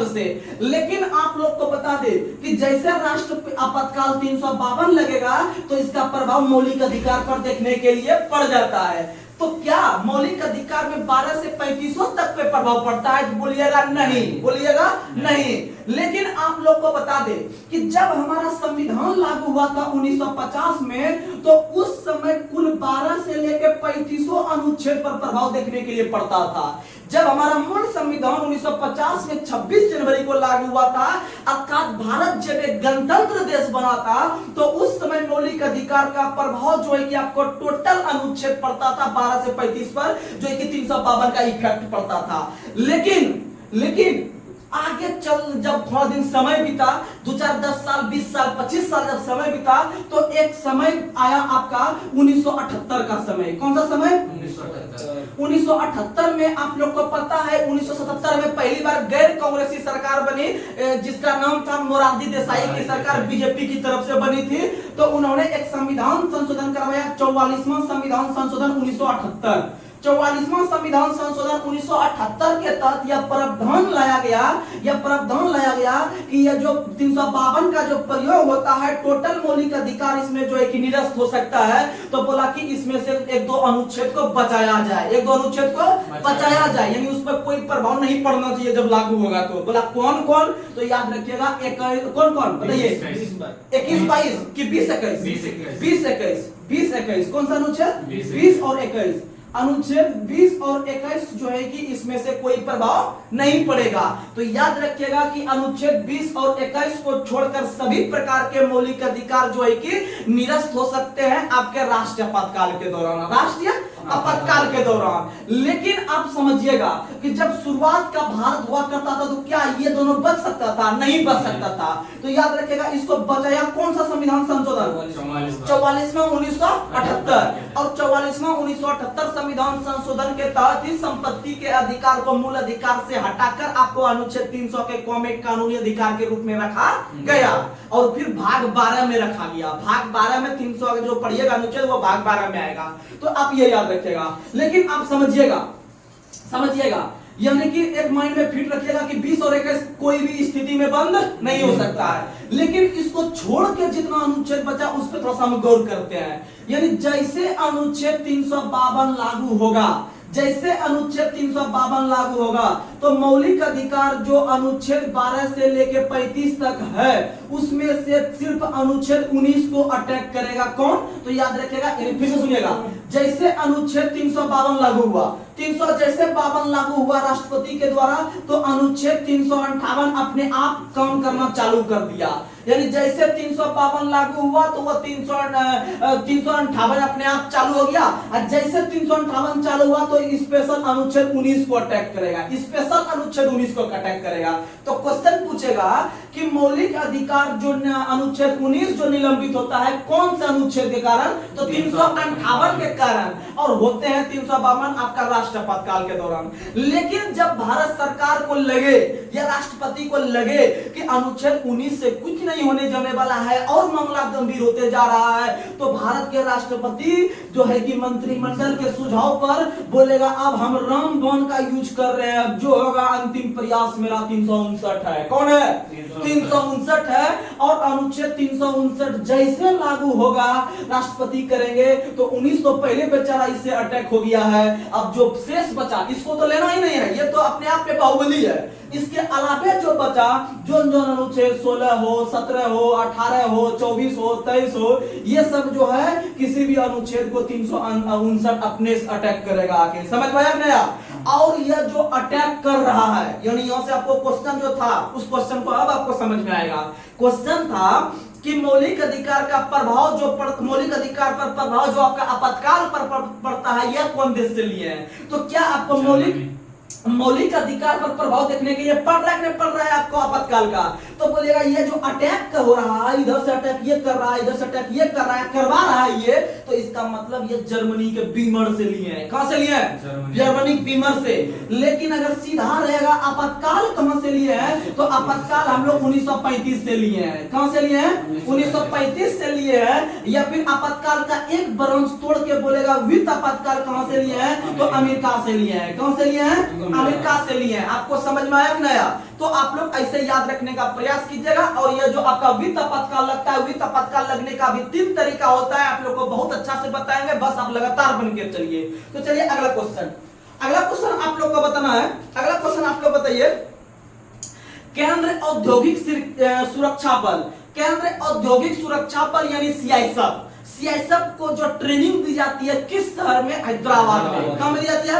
से। लेकिन आप लोग को बता दे कि जैसे राष्ट्र आपातकाल 352 लगेगा तो इसका प्रभाव मौलिक अधिकार पर देखने के लिए पड़ जाता है। तो क्या मौलिक अधिकार में 12 से 35 तक पे प्रभाव पड़ता है? तो बोलिएगा नहीं। लेकिन आप लोग को बता दे कि जब हमारा संविधान लागू हुआ था 1950 में, तो उस समय कुल 12 से लेकर 35 अनुच्छेद पर प्रभाव देखने के लिए पड़ता था। जब हमारा मूल संविधान 1950 में 26 जनवरी को लागू हुआ था, अर्थात भारत जब एक गणतंत्र देश बना था, तो उस समय मौलिक अधिकार का प्रभाव जो है कि आपको टोटल अनुच्छेद पड़ता था 12 से 35 पर, जो है कि 352 का इफेक्ट पड़ता था। लेकिन आगे चल जब थोड़ा दिन समय बीता, 2 4 10 साल 20 साल 25 साल जब समय बीता, तो एक समय आया आपका 1978 का समय। कौन सा समय? 1978 में आप लोग को पता है 1977 में पहली बार गैर कांग्रेसी सरकार बनी, जिसका नाम था मोरारजी देसाई की सरकार, बीजेपी की तरफ से बनी थी। तो उन्होंने एक संविधान संशोधन करवाया, 44वां संविधान संशोधन 1978। 44वां संविधान संशोधन 1978 के तहत यह प्रावधान लाया गया कि यह जो 352 का जो प्रयोग होता है, टोटल मौलिक अधिकार इसमें जो है कि निरस्त हो सकता है। तो बोला कि इसमें से एक दो अनुच्छेद को बचाया जाए, यानी उस पर कोई प्रभाव नहीं पड़ना चाहिए जब लागू होगा। तो बोला कौन कौन, तो याद रखिएगा कौन कौन बताइए, 21-22 कि 20-21 कौन सा अनुच्छेद, 20 और 21, अनुच्छेद 20 और 21 जो है कि इसमें से कोई प्रभाव नहीं पड़ेगा। तो याद रखिएगा कि अनुच्छेद 20 और 21 को छोड़कर सभी प्रकार के मौलिक अधिकार जो है कि निरस्त हो सकते हैं आपके राष्ट्रीय आपातकाल के दौरान, लेकिन आप समझिएगा कि जब शुरुआत का भारत हुआ करता था तो क्या ये दोनों बच सकता था, नहीं बच सकता था। तो याद रखिएगा इसको बचाया कौन सा संविधान संशोधन, 44वां 1978, और 44वां 1978 संविधान संशोधन के तहत ही संपत्ति के अधिकार को मूल अधिकार से हटाकर आपको अनुच्छेद 300 के कॉम एक कानूनी अधिकार के रूप में रखा गया, और फिर भाग 12 में रखा गया। भाग 12 में 300 जो पढ़िएगा अनुच्छेद वो भाग 12 में आएगा। तो आप ये याद रखिएगा, लेकिन आप समझिएगा यानी कि एक माइंड में फिट रखिएगा कि 20 और 21 कोई भी स्थिति में बंद नहीं हो सकता है, लेकिन इसको छोड़ के जितना अनुच्छेद बचा उस पर थोड़ा सा हम गौर करते हैं। यानी जैसे अनुच्छेद 352 लागू होगा, तो मौलिक अधिकार जो अनुच्छेद 12 से लेके 35 तक है उसमें से सिर्फ अनुच्छेद 19 को अटैक करेगा। कौन, तो याद रखिएगा, फिर से सुनिएगा, जैसे अनुच्छेद 352 लागू हुआ, 352 लागू हुआ राष्ट्रपति के द्वारा, तो अनुच्छेद 358 अपने आप काम करना चालू कर दिया। यानी जैसे 352 लागू हुआ तो वो 358 अपने आप चालू हो गया, और जैसे 358 चालू हुआ तो स्पेशल अनुच्छेद 19 को अटैक करेगा, तो क्वेश्चन पूछेगा कि मौलिक अधिकार जो अनुच्छेद 19 जो निलंबित होता है कौन से अनुच्छेद के कारण, तो 358 के कारण, और होते हैं 352 आपका राष्ट्रीय आपातकाल के दौरान। लेकिन जब भारत सरकार को लगे या राष्ट्रपति को लगे कि अनुच्छेद 19 से कुछ नहीं होने जाने वाला है और मामला गंभीर होते जा रहा है, तो भारत के राष्ट्रपति जो है कि मंत्रिमंडल के सुझाव पर बोलेगा अब हम रामबाण का यूज कर रहे हैं, अब जो होगा अंतिम प्रयास मेरा 359 है। कौन है, 359 है, और अनुच्छेद 359 जैसे लागू होगा राष्ट्रपति करेंगे तो 19 तो पहले बेचारा इससे अटैक हो गया है, अब जो शेष बचा इसको तो लेना ही नहीं है, ये तो अपने आप पे बाहुबली है। इसके अलावा जो बचा जो अनुच्छेद 16 हो, 17 हो, 18 हो, 24 हो, 23 हो, ये सब जो है किसी भी अनुच्छेद को 359 अपने अटैक करेगा आके। समझ पाया नया? और यह जो अटैक कर रहा है, यानी यहाँ से आपको क्वेश्चन जो था उस क्वेश्चन को अब आपको समझ में आएगा। क्वेश्चन था कि मौलिक अधिकार का प्रभाव मौलिक अधिकार पर प्रभाव जो आपका आपातकाल पर पड़ता है यह कौन देश से लिए है। तो क्या आपको मौलिक अधिकार पर प्रभाव देखने के लिए पड़ रहा है आपको आपातकाल का, तो बोलिएगा ये जो अटैक हो रहा है, इधर से अटैक ये कर रहा है, इधर से अटैक ये कर रहा है, करवा रहा है ये, तो इसका मतलब ये जर्मनी के बीमर से लिए हैं। कहां से लिए हैं? जर्मनी बीमर से। लेकिन अगर सीधा रहेगा आपातकाल कहां से लिए हैं, तो आपातकाल हम लोग 1935 से लिए हैं। कहां से लिए हैं? 1935 से लिए हैं। या फिर आपातकाल का एक ब्रांच तोड़ के बोलेगा वित्त आपातकाल कहां से लिए हैं, तो अमेरिका से लिए हैं। कहां से लिए हैं? अमेरिका से लिए हैं। आपको समझ में आया नया? तो आप लोग ऐसे याद रखने का प्रयास कीजिएगा। और ये जो आपका वित्त आपातकाल लगता है, वित्त आपातकाल लगने का भी 3 तरीका होता है, आप लोग को बहुत अच्छा से बताएंगे, बस आप लगातार बनकर चलिए। तो चलिए अगला क्वेश्चन आप लोग को बताना है। अगला क्वेश्चन आप लोग बताइए, केंद्र औद्योगिक सुरक्षा बल यानी सीआईएसएफ को जो ट्रेनिंग दी जाती है किस शहर में? हैदराबाद में। कहां में दी जाती है?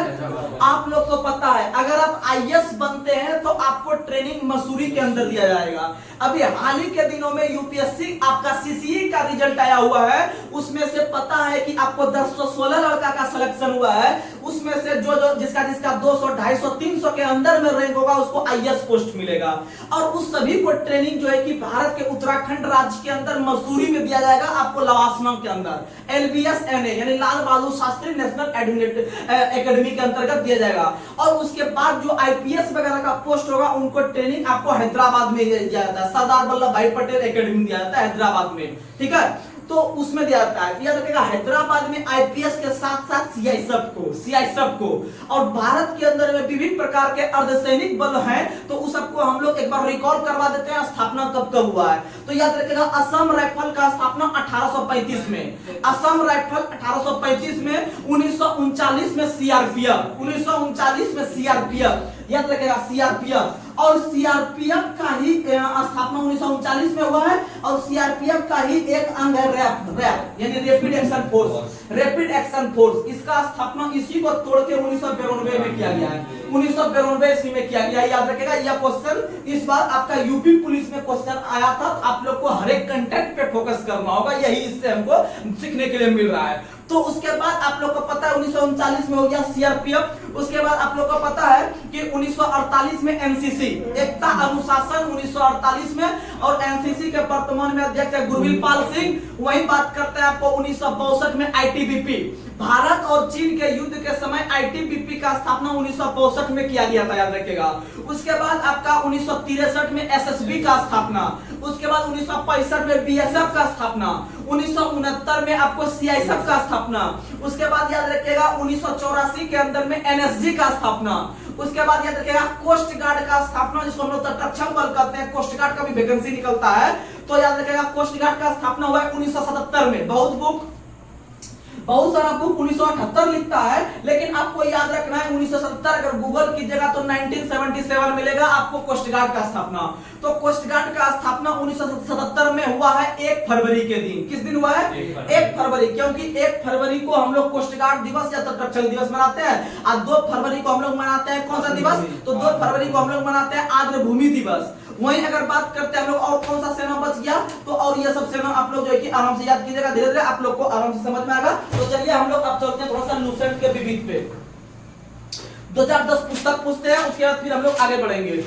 आप लोग को पता है अगर आप आईएएस बनते हैं तो आपको ट्रेनिंग मसूरी के अंदर दिया जाएगा। अभी हाल ही के दिनों में यूपीएससी आपका सीसीई का रिजल्ट आया हुआ है, उसमें से पता है कि आपको 1016 लड़का का सिलेक्शन हुआ है, उसमें से जो जिसका 200, 250, 300 के अंदर में रैंक होगा उसको आईएएस पोस्ट मिलेगा। और उस सभी को ट्रेनिंग जो है कि भारत के उत्तराखंड राज्य के अंदर मसूरी में दिया जाएगा, आपको लवासना के अंदर LBSNA यानी लाल बहादुर शास्त्री नेशनल एकेडमी के अंतर्गत दिया जाएगा। और उसके बाद जो आईपीएस वगैरह का पोस्ट होगा उनको ट्रेनिंग आपको हैदराबाद में दिया जाता है, सरदार वल्लभ भाई पटेल एकेडमी दिया जाता है हैदराबाद में। ठीक है, तो उसमें दिया जाता है। याद रखिएगा हैदराबाद में आईपीएस के साथ साथ सीआईएसएफ को और भारत के अंदर में विभिन्न प्रकार के अर्धसैनिक बल हैं, तो उस सबको हम लोग एक बार रिकॉल करवा देते हैं स्थापना कब कब हुआ है। तो याद रखिएगा असम राइफल का स्थापना 1835 में, असम राइफल 1835 में, 1939 में सीआरपीएफ, 1939 में सीआरपीएफ, याद रखिएगा सीआरपीएफ। और सीआरपीएफ का ही स्थापना 1939 में हुआ है और सीआरपीएफ का ही एक अंग है रैप यानी rapid action force, rapid action force. इसका स्थापना इसी को तोड़ के 1992 में किया गया है, 1992 ईस्वी में किया गया है। याद रखिएगा यह क्वेश्चन इस बार आपका यूपी पुलिस में क्वेश्चन आया था, तो आप लोग को हर एक कंटेंट पे फोकस करना होगा, यही इससे हमको सीखने के लिए मिल रहा है। तो उसके बाद आप लोग को पता है 1939 में हो गया सीआरपीएफ। उसके बाद आप लोग को पता है कि 1948 में एनसीसी, एकता अनुशासन 1948 में, और एनसीसी के वर्तमान में अध्यक्ष है गुरविल सिंह। वही बात करते हैं आपको 1962 में आईटीबीपी, भारत और चीन के युद्ध के समय आईटीबीपी का स्थापना 1962 में किया गया था, याद रखिएगा। उसके बाद आपका 1963 में एसएसबी का स्थापना, उसके बाद 1965 में बीएसएफ का स्थापना, 1969 में आपको सीआईएसएफ का स्थापना, उसके बाद याद रखिएगा 1984 के अंदर में एनएसजी का स्थापना, उसके बाद याद रखिएगा कोस्ट गार्ड का स्थापना, जिसको हम लोग तटरक्षक बल कहते हैं, कोस्ट गार्ड का भी वैकेंसी निकलता है, तो याद रखिएगा कोस्ट गार्ड का स्थापना हुआ है 1977 में। बहुत सारा बुक 1978 लिखता है, लेकिन आपको याद रखना है 1970, अगर गूगल कीजिएगा तो 1977 मिलेगा आपको कोस्ट गार्ड का स्थापना। तो कोस्ट गार्ड का स्थापना 1977 में हुआ है 1 फरवरी के दिन। किस दिन हुआ है? 1 फरवरी, क्योंकि 1 फरवरी को हम लोग कोस्ट गार्ड दिवस या तटरक्षक दिवस मनाते हैं, और 2 फरवरी को हम लोग मनाते हैं कौन सा दिवस? तो 2 फरवरी को हम लोग मनाते हैं आर्द्र भूमि दिवस। वहीं अगर बात करते हैं हम लोग और कौन सा सेना बच गया, तो और ये सब सेना आप लोग जो है कि आराम से याद कीजिएगा, धीरे धीरे आप लोग को आराम से समझ में आएगा। तो चलिए हम लोग अब चलते हैं थोड़ा सा लूसेंट के विविध पे, 2010 पुस्तक पूछते हैं, उसके बाद फिर हम लोग आगे बढ़ेंगे।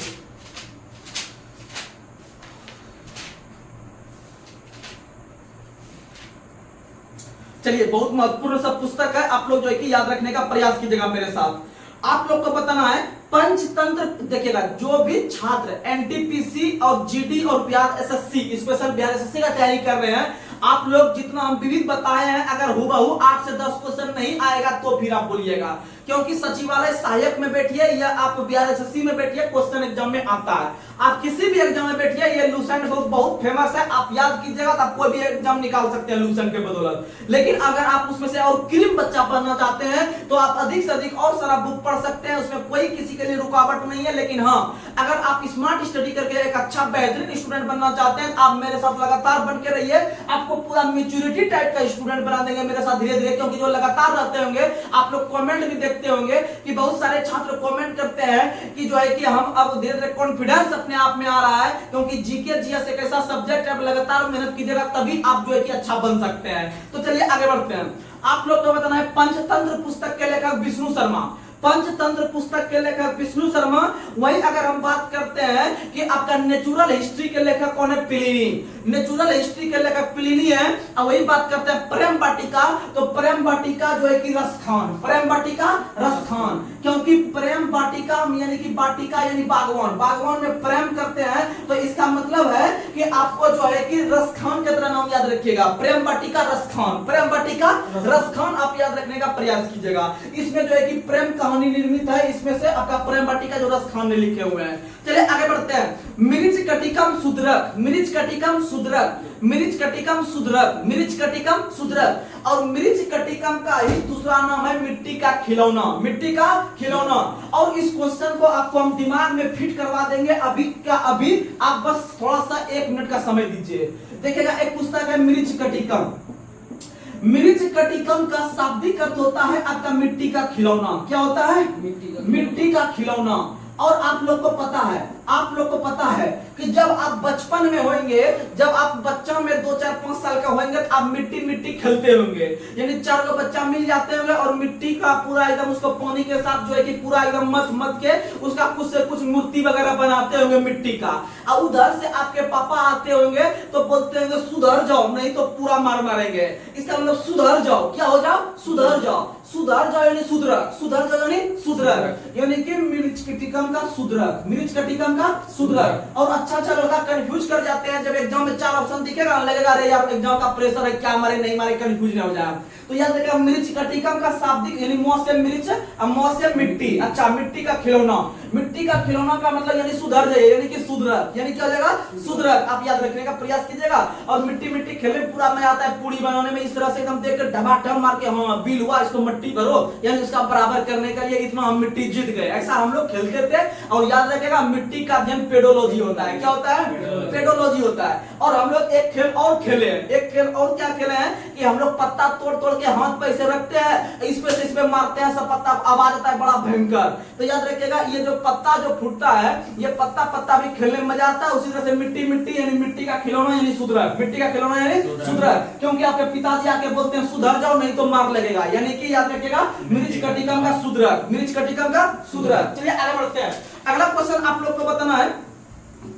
चलिए बहुत महत्वपूर्ण सब पुस्तक है, आप लोग जो है कि याद रखने का प्रयास कीजिएगा मेरे साथ। आप लोग को बताना है पंचतंत्र, देखिएगा जो भी छात्र एनटीपीसी और जीडी और Bihar SSC, special Bihar SSC का तैयारी कर रहे हैं, आप लोग जितना हम विविध बताए हैं, अगर हुबहू 8 से 10 क्वेश्चन नहीं आएगा तो फिर आप बोलिएगा, क्योंकि सचिवालय सहायक में बैठिए या आप बिहार एसएससी में बैठिए, क्वेश्चन एग्जाम में आता है। आप किसी भी एग्जाम में बैठिए, ये लूसेंट बहुत फेमस है, आप याद कीजिएगा तो आप कोई भी एग्जाम निकाल सकते हैं लूसेंट के बदौलत। लेकिन अगर आप उसमें से और क्रीम बच्चा बनना चाहते हैं तो आप अधिक से अधिक और सारा बुक पढ़ सकते हैं, उसमें कोई किसी के लिए रुकावट नहीं है। लेकिन हाँ, अगर आप स्मार्ट स्टडी करके एक अच्छा बेहतरीन स्टूडेंट बनना चाहते हैं, आप मेरे साथ लगातार बन के रहिए, आपको पूरा मैच्योरिटी टाइप का स्टूडेंट बना देंगे मेरे साथ धीरे धीरे। क्योंकि जो लगातार रहते होंगे, आप लोग कमेंट भी देखते होंगे कि बहुत सारे छात्र कमेंट करते हैं कि जो है कि हम अब धीरे धीरे कॉन्फिडेंस अपने आप में आ रहा है, क्योंकि जीके जीएस एक ऐसा सब्जेक्ट है, लगातार मेहनत कीजिएगा तभी आप जो है कि अच्छा बन सकते हैं। तो चलिए आगे बढ़ते हैं। आप लोग को बताना है पंचतंत्र पुस्तक के लेखक विष्णु शर्मा, पंचतंत्र पुस्तक के लेखक विष्णु शर्मा। वहीं अगर हम बात करते हैं कि आपका नेचुरल हिस्ट्री के लेखक कौन है? प्लिनी, नेचुरल हिस्ट्री के लेखक प्लिनी है। और वही बात करते हैं प्रेम वाटिका, तो प्रेम वाटिका जो है कि रसखान, प्रेम वाटिका रसखान, क्योंकि प्रेम वाटिका यानी कि वाटिका यानी बागवान, बागवान में प्रेम करते हैं, तो इसका मतलब है कि आपको जो है कि रसखान के तरह नाम याद रखिएगा, प्रेम वाटिका रसखान, प्रेम वाटिका रसखान आप याद रखने का प्रयास कीजिएगा। इसमें जो है कि प्रेम कहानी निर्मित है, इसमें से आपका प्रेम वाटिका जो रसखान ने लिखे हुए हैं। चलिए आगे बढ़ते हैं। मिर्च कटिकम सुदरक, मिर्च कटिकम सुदरक, मिर्च कटिकम सुदरक, मिर्च कटिकम सुदरक, और मिर्च कटिकम का ही दूसरा नाम है मिट्टी का खिलौना, मिट्टी का खिलौना। और इस क्वेश्चन को आपको हम दिमाग में फिट करवा देंगे अभी का अभी, आप बस थोड़ा सा 1 मिनट का समय दीजिए। देखिएगा एक पुस्तक है मिर्च कटिकम, मिर्च कटिकम का शाब्दिक अर्थ होता है आपका मिट्टी का खिलौना। क्या होता है? मिट्टी का खिलौना। और आप लोग को पता है, आप लोग को पता है कि जब आप बचपन में होंगे, जब आप बच्चा में 2, 4, 5 साल का होंगे, तो आप मिट्टी मिट्टी खेलते होंगे, यानी 4 को बच्चा मिल जाते होंगे और मिट्टी का पूरा एकदम उसको पानी के साथ जो है कि पूरा एकदम मत के उसका कुछ से कुछ मूर्ति वगैरह बनाते होंगे मिट्टी का। और उधर से आपके पापा आते होंगे तो बोलते होंगे सुधर जाओ, नहीं तो पूरा मार मारेंगे। इसका मतलब सुधर जाओ, क्या हो जाओ? सुधर जाओ, सुधर जाओ यानी सुधरक, सुधर जाओ यानी सुधरक, यानी कि मिर्च कटिकम का सुधरक, मिर्च कटिकम काम का सुदृढ़। और अच्छा लड़का कंफ्यूज कर जाते हैं, जब एग्जाम में 4 ऑप्शन दिखेगा लगेगा अरे यार एग्जाम का प्रेशर है, क्या मारे नहीं मारे, कंफ्यूज नहीं हो जाए। तो याद रखिएगा मिर्च कटिकम का शाब्दिक यानी मौ से मिर्च और मौ से मिट्टी। अच्छा, मिट्टी का खिलौना, मिट्टी का खिलौना का मतलब यानी सुधर जाए, यानी कि सुधर, यानी क्या हो जाएगा सुधर। आप याद रखने का प्रयास कीजिएगा। और मिट्टी खेलने में पूरा मजा आता है, पूरी बनाने में इस तरह से एकदम देख कर ढबाढब मार के हाँ बिल हुआ इसको मट्टी भरो, यानी उसका बराबर करने के लिए इतना हम मिट्टी जीत गए, ऐसा हम लोग खेलते थे। और याद रखिएगा मिट्टी का अध्ययन पेडोलॉजी होता है। क्या होता है? पेडोलॉजी होता है। और हम लोग एक खेल और खेले हैं, एक खेल और क्या खेले हैं कि हम लोग पत्ता तोड़ के हाथ पे ऐसे रखते हैं, इस पे मारते हैं, सब पत्ता आवाज आता है बड़ा भयंकर। तो याद रखिएगा ये जो पत्ता जो फूटता है, ये पत्ता भी खेलने में मजा आता है। उसी तरह से मिट्टी यानी मिट्टी का खिलौना यानी सुधर, मिट्टी का खिलौना यानी सुधर, क्योंकि आपके पिताजी आके बोलते हैं सुधर जाओ नहीं तो मार लगेगा, यानी कि याद रखिएगा मिर्च कटिकम का सुधर, मिर्च कटिकम का सुधर। चलिए आगे बढ़ते हैं। अगला क्वेश्चन आप लोग को बताना है,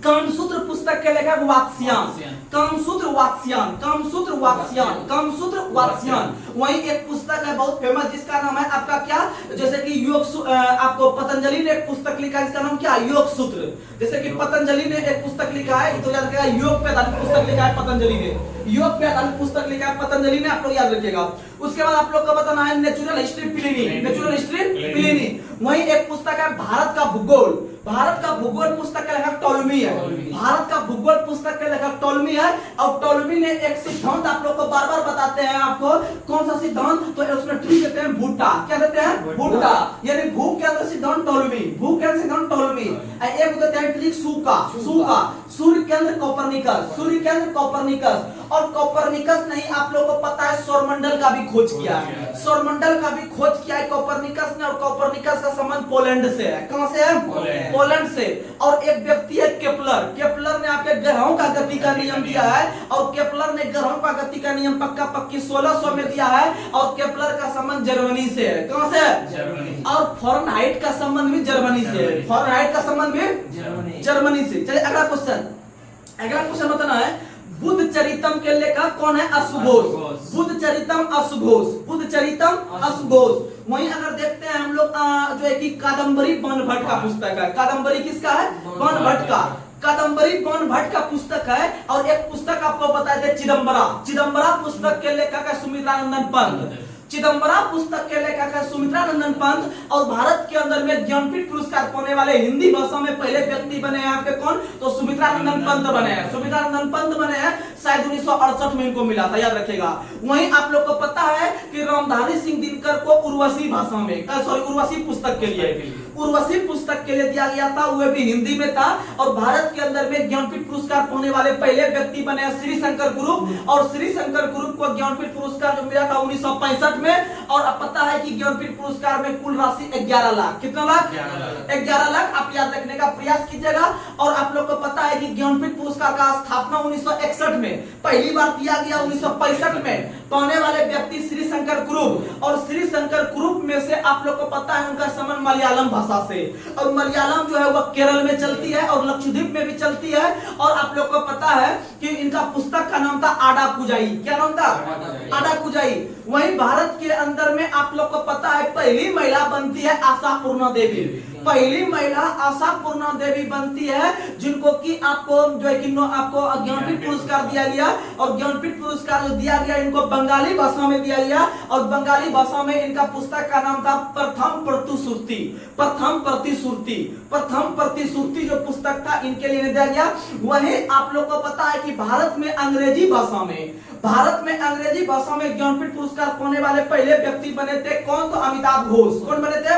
कामसूत्र पुस्तक के लेखक वात्स्यायन, कामसूत्र वात्स्यायन, कामसूत्र वात्स्यायन, कामसूत्र वात्स्यायन। वही एक पुस्तक है बहुत फेमस जिसका नाम है आपका क्या, जैसे कि योग, आपको पतंजलि ने एक पुस्तक लिखा है जिसका नाम क्या, योग सूत्र। जैसे कि पतंजलि ने एक पुस्तक लिखा है, तो याद रखिएगा योग पे आधारित पुस्तक लिखा है पतंजलि ने, योग पे आधारित पुस्तक लिखा है पतंजलि ने, आप लोग याद रखिएगा। उसके बाद आप लोग को बताना है natural history Pliny, natural history Pliny. वही एक पुस्तक है भारत का भूगोल, भारत का भूगोल पुस्तक का लेखक टॉलमी है, भारत का भूगोल पुस्तक के लेखक टॉलमी है। और टॉलमी ने एक सिद्धांत आप लोग को बार-बार बताते हैं, आपको कौन सा सिद्धांत, तो उसमें ट्री देते हैं भुट्टा, क्या देते हैं भुट्टा, यानी भू के अंदर सिद्धांत टॉलमी, भू के अंदर सिद्धांत टॉलमी। एक देते हैं ट्री सूका, सूका, सूर्य के अंदर कोपरनिकस, सूर्य के अंदर कोपरनिकस। और कोपरनिकस नहीं, आप लोग को पता है सौरमंडल का भी खोज किया है, सौरमंडल का भी खोज किया है कोपरनिकस ने। और कोपरनिकस का संबंध पोलैंड से है, कहां से है, पोलैंड से। और एक व्यक्ति है केपलर, केपलर ने आपके ग्रहों का गति का नियम दिया है, और केपलर ने ग्रहों का गति का नियम पक्का पक्की 1600 में दिया है। और केपलर का संबंध जर्मनी से है, कहां से है, और फॉरेनहाइट का संबंध भी जर्मनी से है, फॉरेनहाइट का संबंध भी जर्मनी से। चलिए अगला क्वेश्चन, अगला क्वेश्चन बताना है, बुद्ध चरितम के लेखक कौन है, अश्वघोष, बुद्ध चरितम अश्वघोष, बुद्ध चरितम अश्वघोष। वहीं अगर देखते हैं हम लोग जो है कि कादम्बरी बन भट्ट का पुस्तक है, कादम्बरी किसका है, बन भट्ट का, कादम्बरी बन भट्ट का पुस्तक है। और एक पुस्तक आपको बताए थे चिदम्बरा, चिदम्बरा पुस्तक के लेखक है सुमित्रानंदन पंत, चिदम्बरा पुस्तक के लेखक है सुमित्रानंदन पंत। और भारत के अंदर में ज्ञानपीठ पुरस्कार पाने वाले हिंदी भाषा में पहले व्यक्ति बने हैं आपके कौन, तो सुमित्रानंदन पंत बने हैं, सुमित्रानंदन पंत बने हैं, शायद 1968 में इनको मिला था, याद रखिएगा। वहीं आप लोग को पता है कि रामधारी सिंह दिनकर को उर्वशी भाषा में, सॉरी उर्वशी पुस्तक के लिए, उर्वशी पुस्तक के लिए दिया गया था, वह भी हिंदी में था। और भारत के अंदर में ज्ञानपीठ पुरस्कार पाने वाले पहले व्यक्ति बने हैं श्री शंकर ग्रुप। और श्री शंकर ग्रुप को ज्ञानपीठ पुरस्कार जो मिला था 1965 में। और अब पता है कि ज्ञानपीठ पुरस्कार में कुल राशि 11 लाख, कितना लाख, 11 लाख। आप याद रखने का प्रयास कीजिएगा। और आप लोग को पता है कि ज्ञानपीठ पुरस्कार का स्थापना 1961 में, पहली बार दिया गया 1965 में। पाने वाले व्यक्ति श्री शंकर ग्रुप। और श्री शंकर ग्रुप में से आप लोग को पता है उनका संबंध मलयालम भाषा से, और मलयालम जो है वह केरल में चलती है और लक्षद्वीप में भी चलती है। और आप लोग को पता है कि इनका पुस्तक का नाम था आडा कुजाई, क्या नाम था, आडा कुजाई। वहीं भारत के अंदर में आप लोग को पता है पहली महिला बनती है आशापूर्णा देवी, पहली महिला आशापूर्णा देवी बनती है, जिनको कि आपको जो है कि आपको ज्ञानपीठ पुरस्कार दिया गया। और ज्ञानपीठ पुरस्कार जो दिया गया इनको बंगाली भाषा में दिया गया। और बंगाली भाषा में इनका पुस्तक का नाम था प्रथम प्रतिश्रुति, प्रथम प्रतिश्रुति, प्रथम प्रतिश्रुति जो पुस्तक था इनके लिए दिया गया। वहीं आप लोग को पता है कि भारत में अंग्रेजी भाषा में, भारत में अंग्रेजी भाषा में ज्ञानपीठ पुरस्कार पाने वाले पहले व्यक्ति बने थे कौन, तो अमिताभ घोष। कौन बने थे,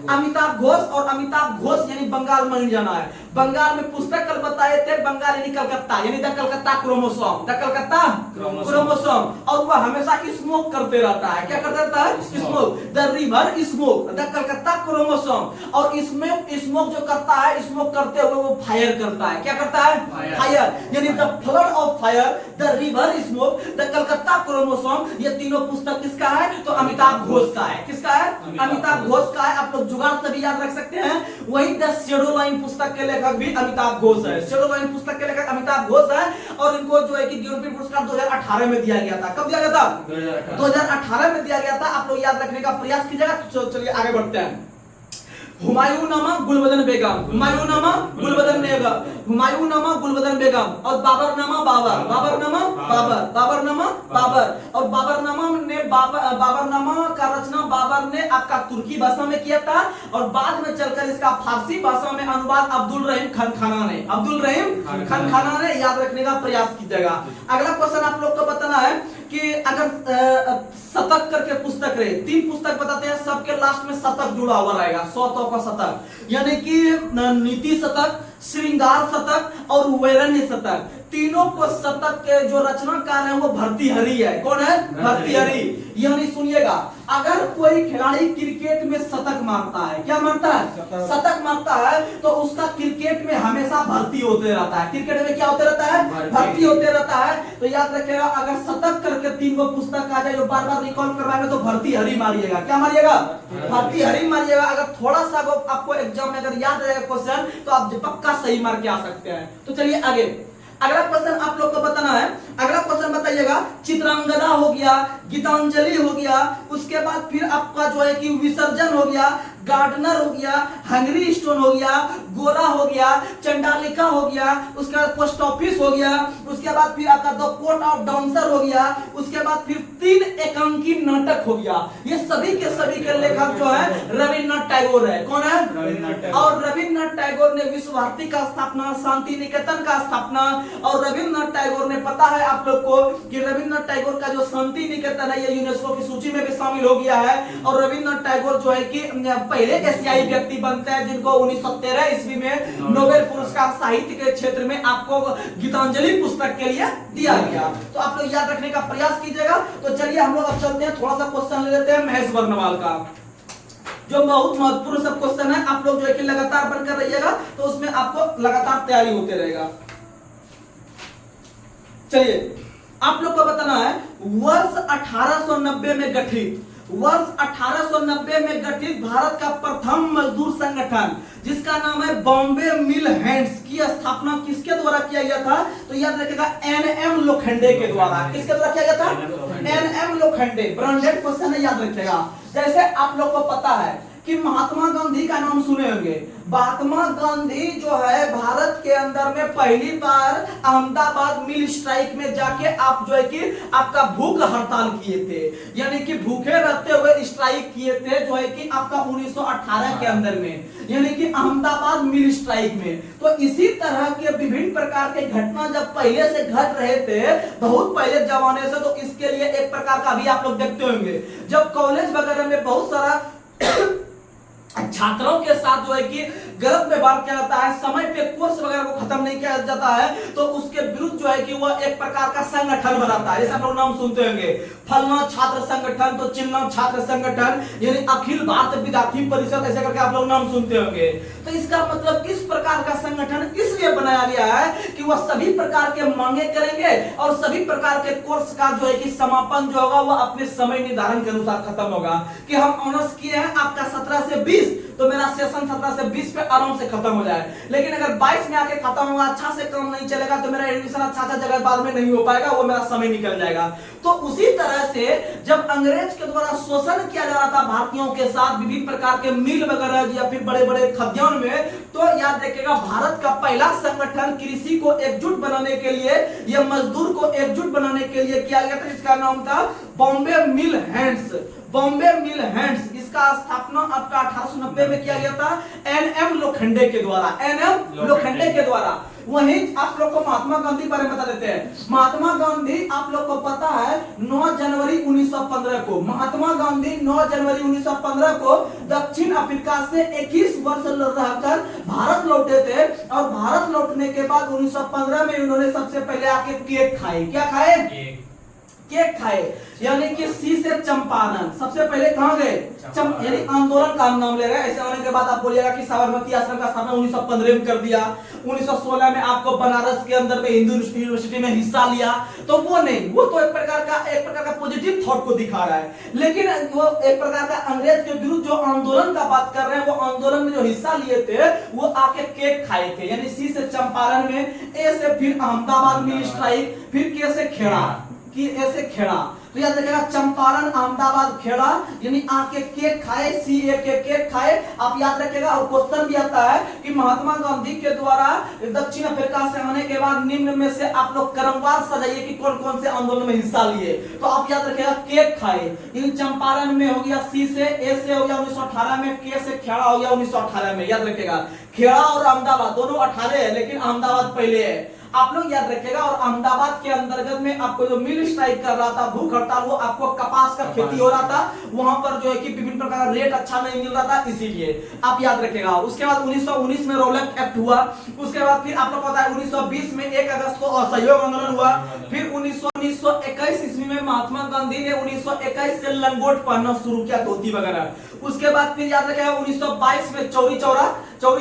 अमिताभ घोष। और अमिताभ घोष यानी बंगाल में जाना है, बंगाल में पुस्तक कल बताए थे, बंगाल यानी कलकत्ता, यानी the Calcutta chromosome, the Calcutta chromosome. और वह हमेशा स्मोक करते रहता है, क्या करता रहता है, smoke, the river smoke, the Calcutta chromosome. और इसमें स्मोक जो करता है, स्मोक करते हुए वो फायर करता है, क्या करता है, फायर, यानी the flood of fire, the river smoke, the Calcutta chromosome. ये तीनों पुस्तक किसका है, तो अमिताभ घोष का है, किसका है, अमिताभ घोष का है। आप लोग जुगाड़ से भी याद रख सकते हैं। वही द शेडो लाइन पुस्तक के लेखक भी अमिताभ घोष है, शेडो लाइन पुस्तक के लेखक अमिताभ घोष है। और इनको जो है कि ज्ञानपीठ पुरस्कार 2018 में दिया गया था, कब दिया गया था, 2018 में दिया गया था। आप लोग याद रखने का प्रयास कीजिएगा। चलिए आगे बढ़ते हैं। हुमायूं नामा गुलबदन बेगम, हुमायूं नामा गुलबदन बेगम, हुमायूं नामा गुलबदन बेगम, और बाबर नामा बाबर, बाबर नामा बाबर, बाबर नामा बाबर, और बाबर नामा का रचना बाबर ने आपका तुर्की भाषा में किया था, और बाद में चलकर इसका फारसी भाषा में अनुवाद अब्दुल रहीम खान खाना ने, अब्दुल रहीम खान खाना ने याद रखने का प्रयास कीजिएगा। अगला क्वेश्चन आप लोग को बताना है कि अगर शतक करके पुस्तक रहे, 3 पुस्तक बताते हैं, सबके लास्ट में शतक जुड़ा हुआ रहेगा, 100 का शतक, यानी कि नीति शतक, श्रृंगार शतक और वैरण्य शतक, तीनों को शतक के जो रचनाकार है वो भर्तृहरि है। कौन है? भर्तृहरि। यानी सुनिएगा, अगर कोई खिलाड़ी क्रिकेट में शतक मारता है, क्या मारता है? शतक मारता है, तो उसका क्रिकेट में हमेशा भर्ती होते रहता है। क्रिकेट में क्या होते रहता है? भर्ती होते रहता है। तो याद रखिएगा, अगर शतक करके 3 पुस्तक आ जाए जो बार बार रिकॉल करवाएंगे तो भर्तृहरि मारिएगा। क्या मारिएगा? भर्तृहरि मारिएगा। अगर थोड़ा सा आपको एग्जाम में अगर याद रहेगा क्वेश्चन तो आप पक्का सही मार के आ सकते हैं। तो चलिए आगे, अगला क्वेश्चन आप लोग को बताना है। अगला क्वेश्चन बताइएगा, चित्रांगदा हो गया, गीतांजलि हो गया, उसके बाद फिर आपका जो है कि विसर्जन हो गया, गार्डनर हो गया, हंगरी स्टोन हो गया, गोरा हो गया, चंडालिका हो गया, उसके बाद पोस्ट ऑफिस हो गया, उसके बाद फिर आपका द कोर्ट ऑफ डांसर हो गया, उसके बाद फिर 3 एकांकी नाटक हो गया। ये सभी के लेखक जो है रविन्द्रनाथ टैगोर है। कौन है? और रविन्द्रनाथ टैगोर ने विश्व भारती का स्थापना, शांति निकेतन का स्थापना, और रविन्द्रनाथ टैगोर ने, पता है आप लोग को कि रविन्द्रनाथ टैगोर का जो शांति निकेतन है ये यूनेस्को की सूची में भी शामिल हो गया है। और रविन्द्रनाथ टैगोर जो है कि पहले एशियाई व्यक्ति बनते हैं जिनको 1913 ईस्वी में नोबेल पुरस्कार साहित्य के क्षेत्र में आपको गीतांजलि पुस्तक के लिए दिया गया। तो आप लोग याद रखने का प्रयास कीजिएगा। तो चलिए हम लोग अब चलते हैं, थोड़ा सा क्वेश्चन ले लेते हैं महेश वर्णवाल का, जो बहुत महत्वपूर्ण सब क्वेश्चन है। आप लोग जो है कि लगातार बनकर रहिएगा तो उसमें आपको लगातार तैयारी होते रहेगा। चलिए आप लोग को बताना है, वर्ष 1890 में गठित, वर्ष 1890 में गठित भारत का प्रथम मजदूर संगठन जिसका नाम है बॉम्बे मिल हैंड्स की स्थापना किसके द्वारा किया गया था? तो याद रखिएगा, एनएम लोखंडे के द्वारा। किसके द्वारा किया गया था? एनएम लोखंडे। ब्रांडेड क्वेश्चन है, याद रखिएगा। जैसे आप लोग को पता है कि महात्मा गांधी का नाम सुने होंगे। महात्मा गांधी जो है भारत के अंदर में पहली बार अहमदाबाद मिल स्ट्राइक में जाके आप जो है कि आपका भूख हड़ताल किए थे, यानी कि भूखे रहते हुए स्ट्राइक किए थे जो है कि आपका 1918 के अंदर में, यानी कि अहमदाबाद मिल स्ट्राइक में। तो इसी तरह के विभिन्न प्रकार के घटना जब पहले से घट रहे थे बहुत पहले जमाने से, तो इसके लिए एक प्रकार का अभी आप लोग देखते होंगे जब कॉलेज वगैरह में बहुत सारा छात्रों के साथ जो है कि गलत व्यवहार किया जाता है, समय पे कोर्स वगैरह को खत्म नहीं किया जाता है, तो उसके विरुद्ध जो है कि वह एक प्रकार का संगठन बनाता है। जैसे आप लोग नाम सुनते होंगे, फलना छात्र संगठन, तो चिन्ना छात्र संगठन, यानी अखिल भारत विद्यार्थी परिषद, ऐसे करके आप लोग नाम सुनते होंगे। तो इसका मतलब इस प्रकार का संगठन इसलिए बनाया गया है कि वह सभी प्रकार के मांगे करेंगे और सभी प्रकार के कोर्स का जो है कि समापन जो होगा वह अपने समय निर्धारण के अनुसार खत्म होगा। कि हम ऑनर्स किए हैं आपका 17 से 20, तो मेरा सेशन 17 से 20 पे आराम से खत्म हो जाए, लेकिन अगर 22 में आके खत्म होगा, अच्छा से काम नहीं चलेगा, तो मेरा एडमिशन अच्छा जगह बाद में नहीं हो पाएगा, वो मेरा समय निकल जाएगा। तो उसी तरह से जब अंग्रेज के द्वारा शोषण किया जा रहा था भारतीयों के साथ विभिन्न प्रकार के मिल वगैरह या फिर बड़े बड़े खद्यान में, तो याद रखिएगा भारत का पहला संगठन कृषि को एकजुट बनाने के लिए या मजदूर को एकजुट बनाने के लिए किया गया था, जिसका नाम था बॉम्बे मिल हैंड्स। बॉम्बे मिल हैंड्स, इसका स्थापना आपका 1890 में किया गया था एनएम लोखंडे के द्वारा, एनएम लोखंडे के द्वारा। वहीं आप लोग को महात्मा गांधी बारे में बता देते हैं। महात्मा गांधी आप लोग को पता है 9 जनवरी 1915 को, महात्मा गांधी 9 जनवरी 1915 को दक्षिण अफ्रीका से 21 वर्ष रहकर भारत लौटे थे, और भारत लौटने के बाद 1915 में उन्होंने सबसे पहले आके केक खाए। क्या खाए? केक खाए, यानी कि सी से चंपारण। सबसे पहले कहां गए? यानी आंदोलन का नाम ले रहे हैं। ऐसे होने के बाद आप बोलिएगा कि साबरमती आश्रम का स्थापना 1915 में कर दिया, 1916 में आपको बनारस के अंदर में हिंदू यूनिवर्सिटी में हिस्सा लिया, तो वो नहीं, वो तो एक प्रकार का पॉजिटिव थॉट को दिखा रहा है। लेकिन वो एक प्रकार का अंग्रेज के विरुद्ध जो आंदोलन का बात कर रहे हैं, वो आंदोलन में जो हिस्सा लिए थे वो आके केक खाए थे, यानी सी से चंपारण में, ए से फिर अहमदाबाद में स्ट्राइक, फिर के से खेड़ा, कि ऐसे खेड़ा। तो याद रखिएगा चंपारण, अहमदाबाद, खेड़ा, यानी आ के केक खाए, सी ए के केक खाए, आप याद रखिएगा। और क्वेश्चन भी आता है कि महात्मा गांधी के द्वारा दक्षिण अफ्रीका से आने के बाद निम्न में से आप लोग क्रमवार सजाइए कि कौन कौन से आंदोलन में हिस्सा लिए। तो आप याद रखिएगा केक खाए, इन चंपारण में हो गया सी से, ए से हो गया 1918 में, के से खेड़ा हो गया 1918 में। याद रखिएगा खेड़ा और अहमदाबाद दोनों 18 है, लेकिन अहमदाबाद पहले है, आप लोग याद रखिएगा। और अहमदाबाद के अंतर्गत में आपको जो मिल स्ट्राइक कर रहा था, भूख हड़ताल, वो आपको कपास का खेती हो रहा था, वहां पर जो है कि विभिन्न प्रकार का रेट अच्छा नहीं मिल रहा था, इसीलिए आप याद रखिएगा। उसके बाद 1919 में रौलट एक्ट हुआ, उसके बाद फिर आप लोग पता है 1920 में 1 अगस्त को असहयोग आंदोलन हुआ, फिर 1921 ईस्वी में महात्मा गांधी ने 1921 से लंगोट पहनना शुरू किया, धोती वगैरह। उसके बाद फिर याद रखिएगा 1922 में चौरी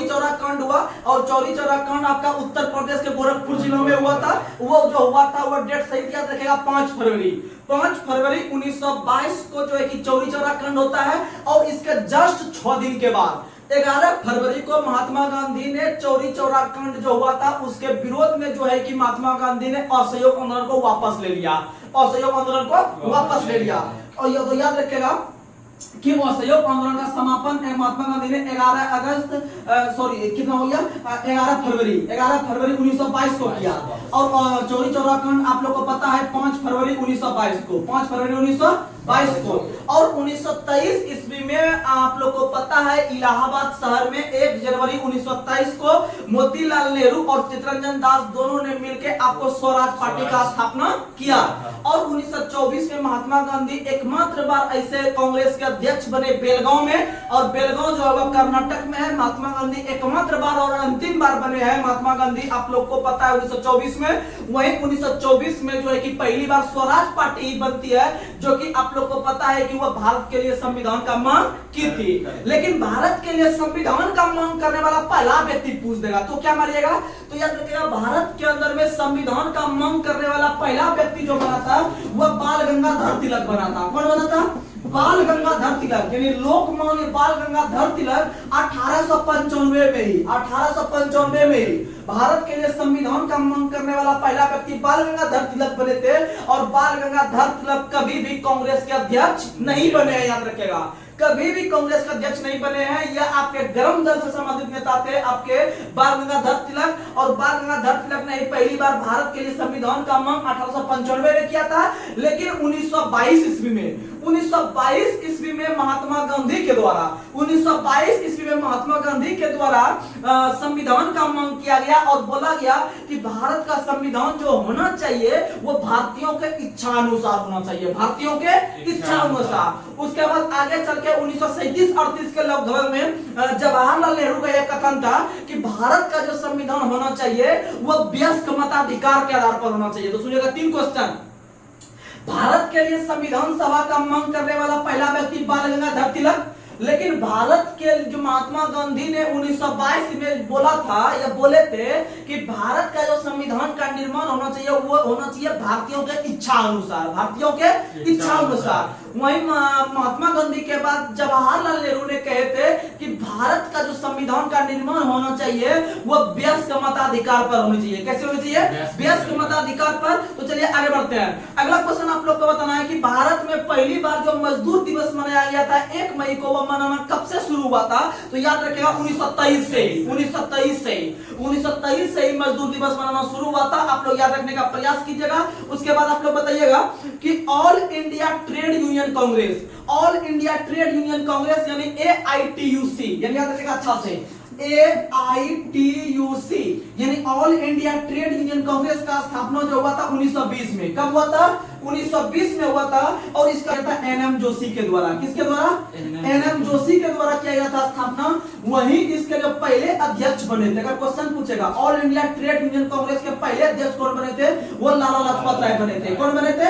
चौरा कांड हुआ, और चौरी चौरा कांड आपका उत्तर प्रदेश के गोरखपुर जिलों में हुआ था। वो जो हुआ था वो डेट सही याद रखिएगा 5 फरवरी 1922 को जो है कि चौरी चौरा कांड होता है। और इसके जस्ट 6 दिन के बाद 11 फरवरी को महात्मा गांधी ने चौरी चौरा कांड जो हुआ था उसके विरोध में जो है कि महात्मा गांधी ने असहयोग आंदोलन को वापस ले लिया, और ये तो याद रखिएगा कि असहयोग आंदोलन का समापन महात्मा गांधी ने 11 फरवरी 1922 को किया। और चौरी चौरा कांड आप लोग को पता है 5 फरवरी 1922 को। और 1923 ईस्वी में आप लोग को पता है इलाहाबाद शहर में 1 जनवरी 1923 को मोतीलाल नेहरू और चित्तरंजन दास दोनों ने मिलकर आपको स्वराज पार्टी का स्थापना किया। और 1924 में महात्मा गांधी एकमात्र बार ऐसे कांग्रेस के अध्यक्ष बने बेलगांव में, और बेलगांव जो है कर्नाटक में है। महात्मा गांधी एकमात्र बार और अंतिम बार बने हैं महात्मा गांधी, आप लोग को पता है 1924 में। वहीं 1924 में जो है कि पहली बार स्वराज पार्टी बनती है, जो कि आप लोग को पता है कि वह भारत के लिए संविधान का मांग की थी। लेकिन भारत के लिए संविधान का मांग करने वाला पहला व्यक्ति पूछ देगा तो क्या मारिएगा, तो याद रखिएगा भारत के अंदर में संविधान का मांग करने वाला पहला व्यक्ति जो बना था वह बाल गंगाधर तिलक बना था। कौन बना था? बाल गंगाधर तिलक, यानी लोकमान्य बाल गंगाधर तिलक 1895 में ही भारत के लिए संविधान का मांग करने वाला पहला व्यक्ति बाल गंगाधर तिलक बने थे। और बाल गंगाधर तिलक कभी भी कांग्रेस के अध्यक्ष नहीं बने हैं, याद रखिएगा, कभी भी कांग्रेस के अध्यक्ष नहीं बने हैं। यह आपके गर्म दल से संबंधित नेता थे आपके बाल गंगाधर तिलक। और बाल गंगाधर तिलक ने पहली बार भारत के लिए संविधान का मांग 1895 में किया था। लेकिन 1922 ईस्वी में महात्मा गांधी के द्वारा संविधान का मांग किया गया, और बोला गया कि भारत का संविधान जो होना चाहिए वो भारतीयों के इच्छा अनुसार होना चाहिए, भारतीयों के इच्छा अनुसार। उसके बाद आगे चल के 1937-38 के लगभग में जवाहरलाल नेहरू का यह कथन था कि भारत का जो संविधान होना चाहिए वह वयस्क मताधिकार के आधार पर होना चाहिए। तो सुनिएगा 3 क्वेश्चन। भारत के लिए संविधान सभा का मांग करने वाला पहला व्यक्ति बाल गंगाधर तिलक, लेकिन भारत के जो महात्मा गांधी ने 1922 में बोला था या बोले थे कि भारत का जो संविधान का निर्माण होना चाहिए वो होना चाहिए भारतीयों के इच्छा अनुसार, वहीं महात्मा गांधी के बाद जवाहरलाल नेहरू ने कहे थे कि भारत का जो संविधान का निर्माण होना चाहिए वो वयस्क मताधिकार पर होनी चाहिए। कैसे होनी चाहिए? वयस्क मताधिकार पर। तो चलिए आगे बढ़ते हैं। अगला क्वेश्चन आप लोग को बताना है कि भारत में पहली बार जो मजदूर दिवस मनाया गया था 1 मई को, मनाना कब से शुरू हुआ था? तो याद रखिएगा 1927 से ही मजदूर दिवस मनाना शुरू हुआ था। आप लोग याद रखने का प्रयास कीजिएगा। उसके बाद आप लोग बताइएगा कि all India trade union Congress यानी AITUC, यानी याद रखिएगा अच्छा से AITUC यानी all India trade union Congress का स्थापना जो हुआ था 1920 में। कब हुआ था? 1920 में हुआ था। और इसका था NM जोशी के द्वारा। किसके द्वारा? NM जोशी के द्वारा किया गया था स्थापना। वहीं इसके जो पहले अध्यक्ष बने थे, अगर क्वेश्चन पूछेगा all India trade union Congress के पहले अध्यक्ष कौन बने थे? वो लाला लाजपत राय बने थे। कौन बने थे?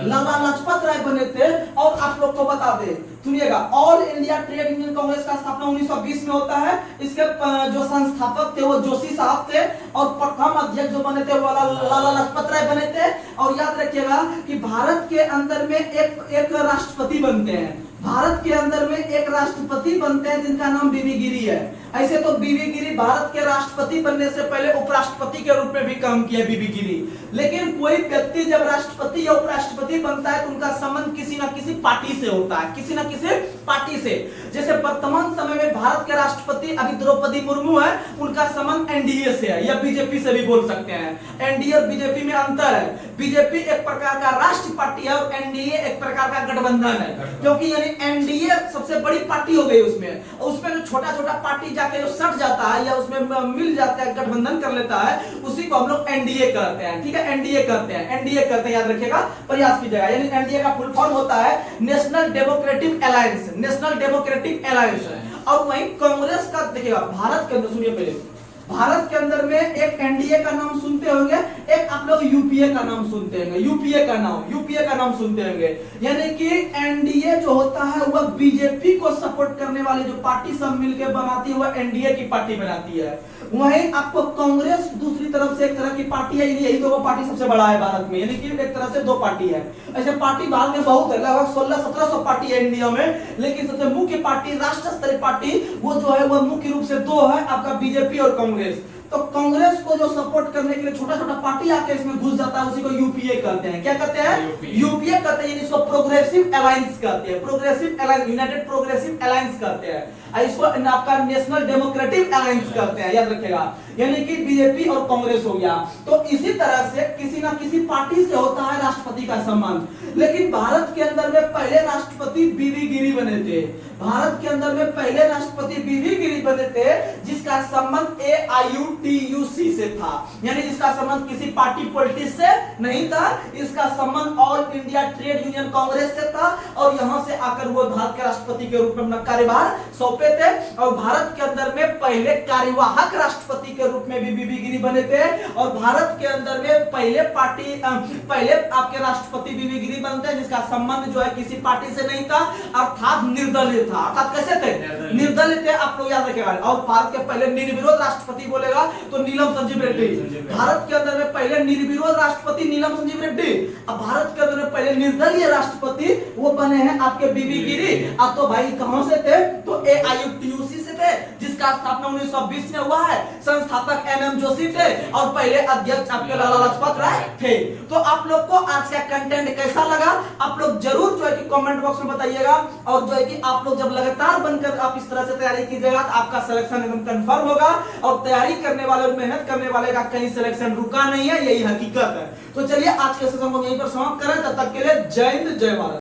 लाला लाजपत राय बने थे। और आप लोग को बता दे, सुनिएगा, all India trade union Congress का स्थापना 1920 में होता है। इसके जो संस्थापक थे वो जोशी साहब थे, और प्रथम अध्यक्ष जो बने थे वो लाला लाजपत राय बने थे। और याद रखिए रखिएगा कि भारत के अंदर में एक राष्ट्रपति बनते हैं, भारत के अंदर में एक राष्ट्रपति बनते हैं जिनका नाम बीबी गिरी है। ऐसे तो बीबी गिरी भारत के राष्ट्रपति बनने से पहले उपराष्ट्रपति के रूप में भी काम किया बीबी गिरी, लेकिन कोई व्यक्ति जब राष्ट्रपति या उपराष्ट्रपति बनता है तो उनका संबंध किसी ना किसी पार्टी से होता है, किसी ना किसी पार्टी से। जैसे वर्तमान समय में भारत के राष्ट्रपति अभी द्रौपदी मुर्मू है, उनका संबंध एनडीए से है या बीजेपी से भी बोल सकते हैं। एनडीए और बीजेपी में अंतर है, बीजेपी एक प्रकार का राष्ट्रीय पार्टी है और एनडीए एक प्रकार का गठबंधन है, क्योंकि यानी एनडीए सबसे बड़ी पार्टी हो गई उसमें जो छोटा छोटा पार्टी जाके जो सट जाता है या उसमें मिल जाता है, गठबंधन कर लेता है, उसी को हम लोग एनडीए कहते हैं। ठीक है, एनडीए करते हैं, याद रखिएगा, प्रयास कीजिएगा। यानी एनडीए का फुल फॉर्म होता है national democratic alliance, national democratic alliance. और वहीं कांग्रेस का देखिएगा, भारत के अंदर सुनिए, पहले भारत के अंदर में एक एनडीए का नाम सुनते होंगे, एक आप लोग यूपीए का नाम सुनते होंगे, यूपीए का नाम सुनते होंगे। यानी कि एनडीए जो होता है वह बीजेपी को सपोर्ट करने वाली जो पार्टी सब मिलकर बनाती है वह एनडीए की पार्टी बनाती है। वहीं आपको कांग्रेस दूसरी तरफ से एक तरह की पार्टी है, यही दो पार्टी सबसे बड़ा है भारत में, यानी कि एक तरह से दो पार्टी है। ऐसे पार्टी भारत में बहुत है, लगभग 1600-1700 पार्टी है इंडिया में, लेकिन सबसे मुख्य पार्टी, राष्ट्र स्तरीय पार्टी वो जो है वह मुख्य रूप से दो है, आपका बीजेपी और कांग्रेस। तो कांग्रेस को जो सपोर्ट करने के लिए छोटा छोटा पार्टी आके इसमें घुस जाता है, उसी को यूपीए कहते हैं। क्या कहते हैं? यूपीए कहते हैं, इसको प्रोग्रेसिव अलायंस कहते हैं, progressive alliance, United progressive alliance कहते हैं। इसको आपका नेशनल डेमोक्रेटिक अलायंस कहते हैं, याद रखिएगा। यानी कि बीजेपी और कांग्रेस हो गया। तो इसी तरह से किसी ना किसी पार्टी से होता है राष्ट्रपति का संबंध। लेकिन भारत के अंदर में पहले राष्ट्रपति बीबी गिरी बने थे, भारत के अंदर में पहले राष्ट्रपति बीबी गिरी बने थे, जिसका संबंध AIUTUC से था, यानी जिसका संबंध किसी पार्टी पॉलिटिक्स से नहीं था, इसका संबंध all India trade union Congress से था। और यहां से आकर वो भारत के राष्ट्रपति के रूप में अपना कार्यभार सौंपे थे। और भारत के अंदर में पहले कार्यवाहक राष्ट्रपति के रूप में भी बीबी गिरी बने थे। और भारत के अंदर में पहले आपके राष्ट्रपति बीबी गिरी बनते हैं, जिसका संबंध जो है किसी पार्टी से नहीं था, अर्थात निर्दलीय था। अर्थात कैसे थे? निर्दलीय थे, आप लोग याद रखिएगा। और भारत के पहले निर्विरोध राष्ट्रपति बोलेगा तो नीलम संजीव रेड्डी। भारत के अंदर में पहले निर्विरोध राष्ट्रपति नीलम संजीव रेड्डी। अब भारत के अंदर में पहले निर्दलीय राष्ट्रपति वो बने हैं आपके बीबी गिरी। अब तो भाई कहां से थे? तो AIUTUC से थे, जिसका स्थापना 1920 में हुआ है। संस्थापक MM जोशी थे और पहले अध्यक्ष आपके लाला लाजपत राय थे। तो आप लोग को आज का कंटेंट कैसा लगा आप लोग जरूर जो है कि कमेंट बॉक्स में बताइएगा। और जो है कि आप लोग जब लगातार बनकर आप इस तरह से तैयारी कीजिएगा तो आपका सिलेक्शन एकदम कंफर्म होगा। और तैयारी करने वाले और मेहनत करने वाले का कहीं सिलेक्शन रुका नहीं है, यही हकीकत है। तो चलिए आज के सेशन को यहीं पर समाप्त करें। तब तक के लिए जय हिंद, जय भारत।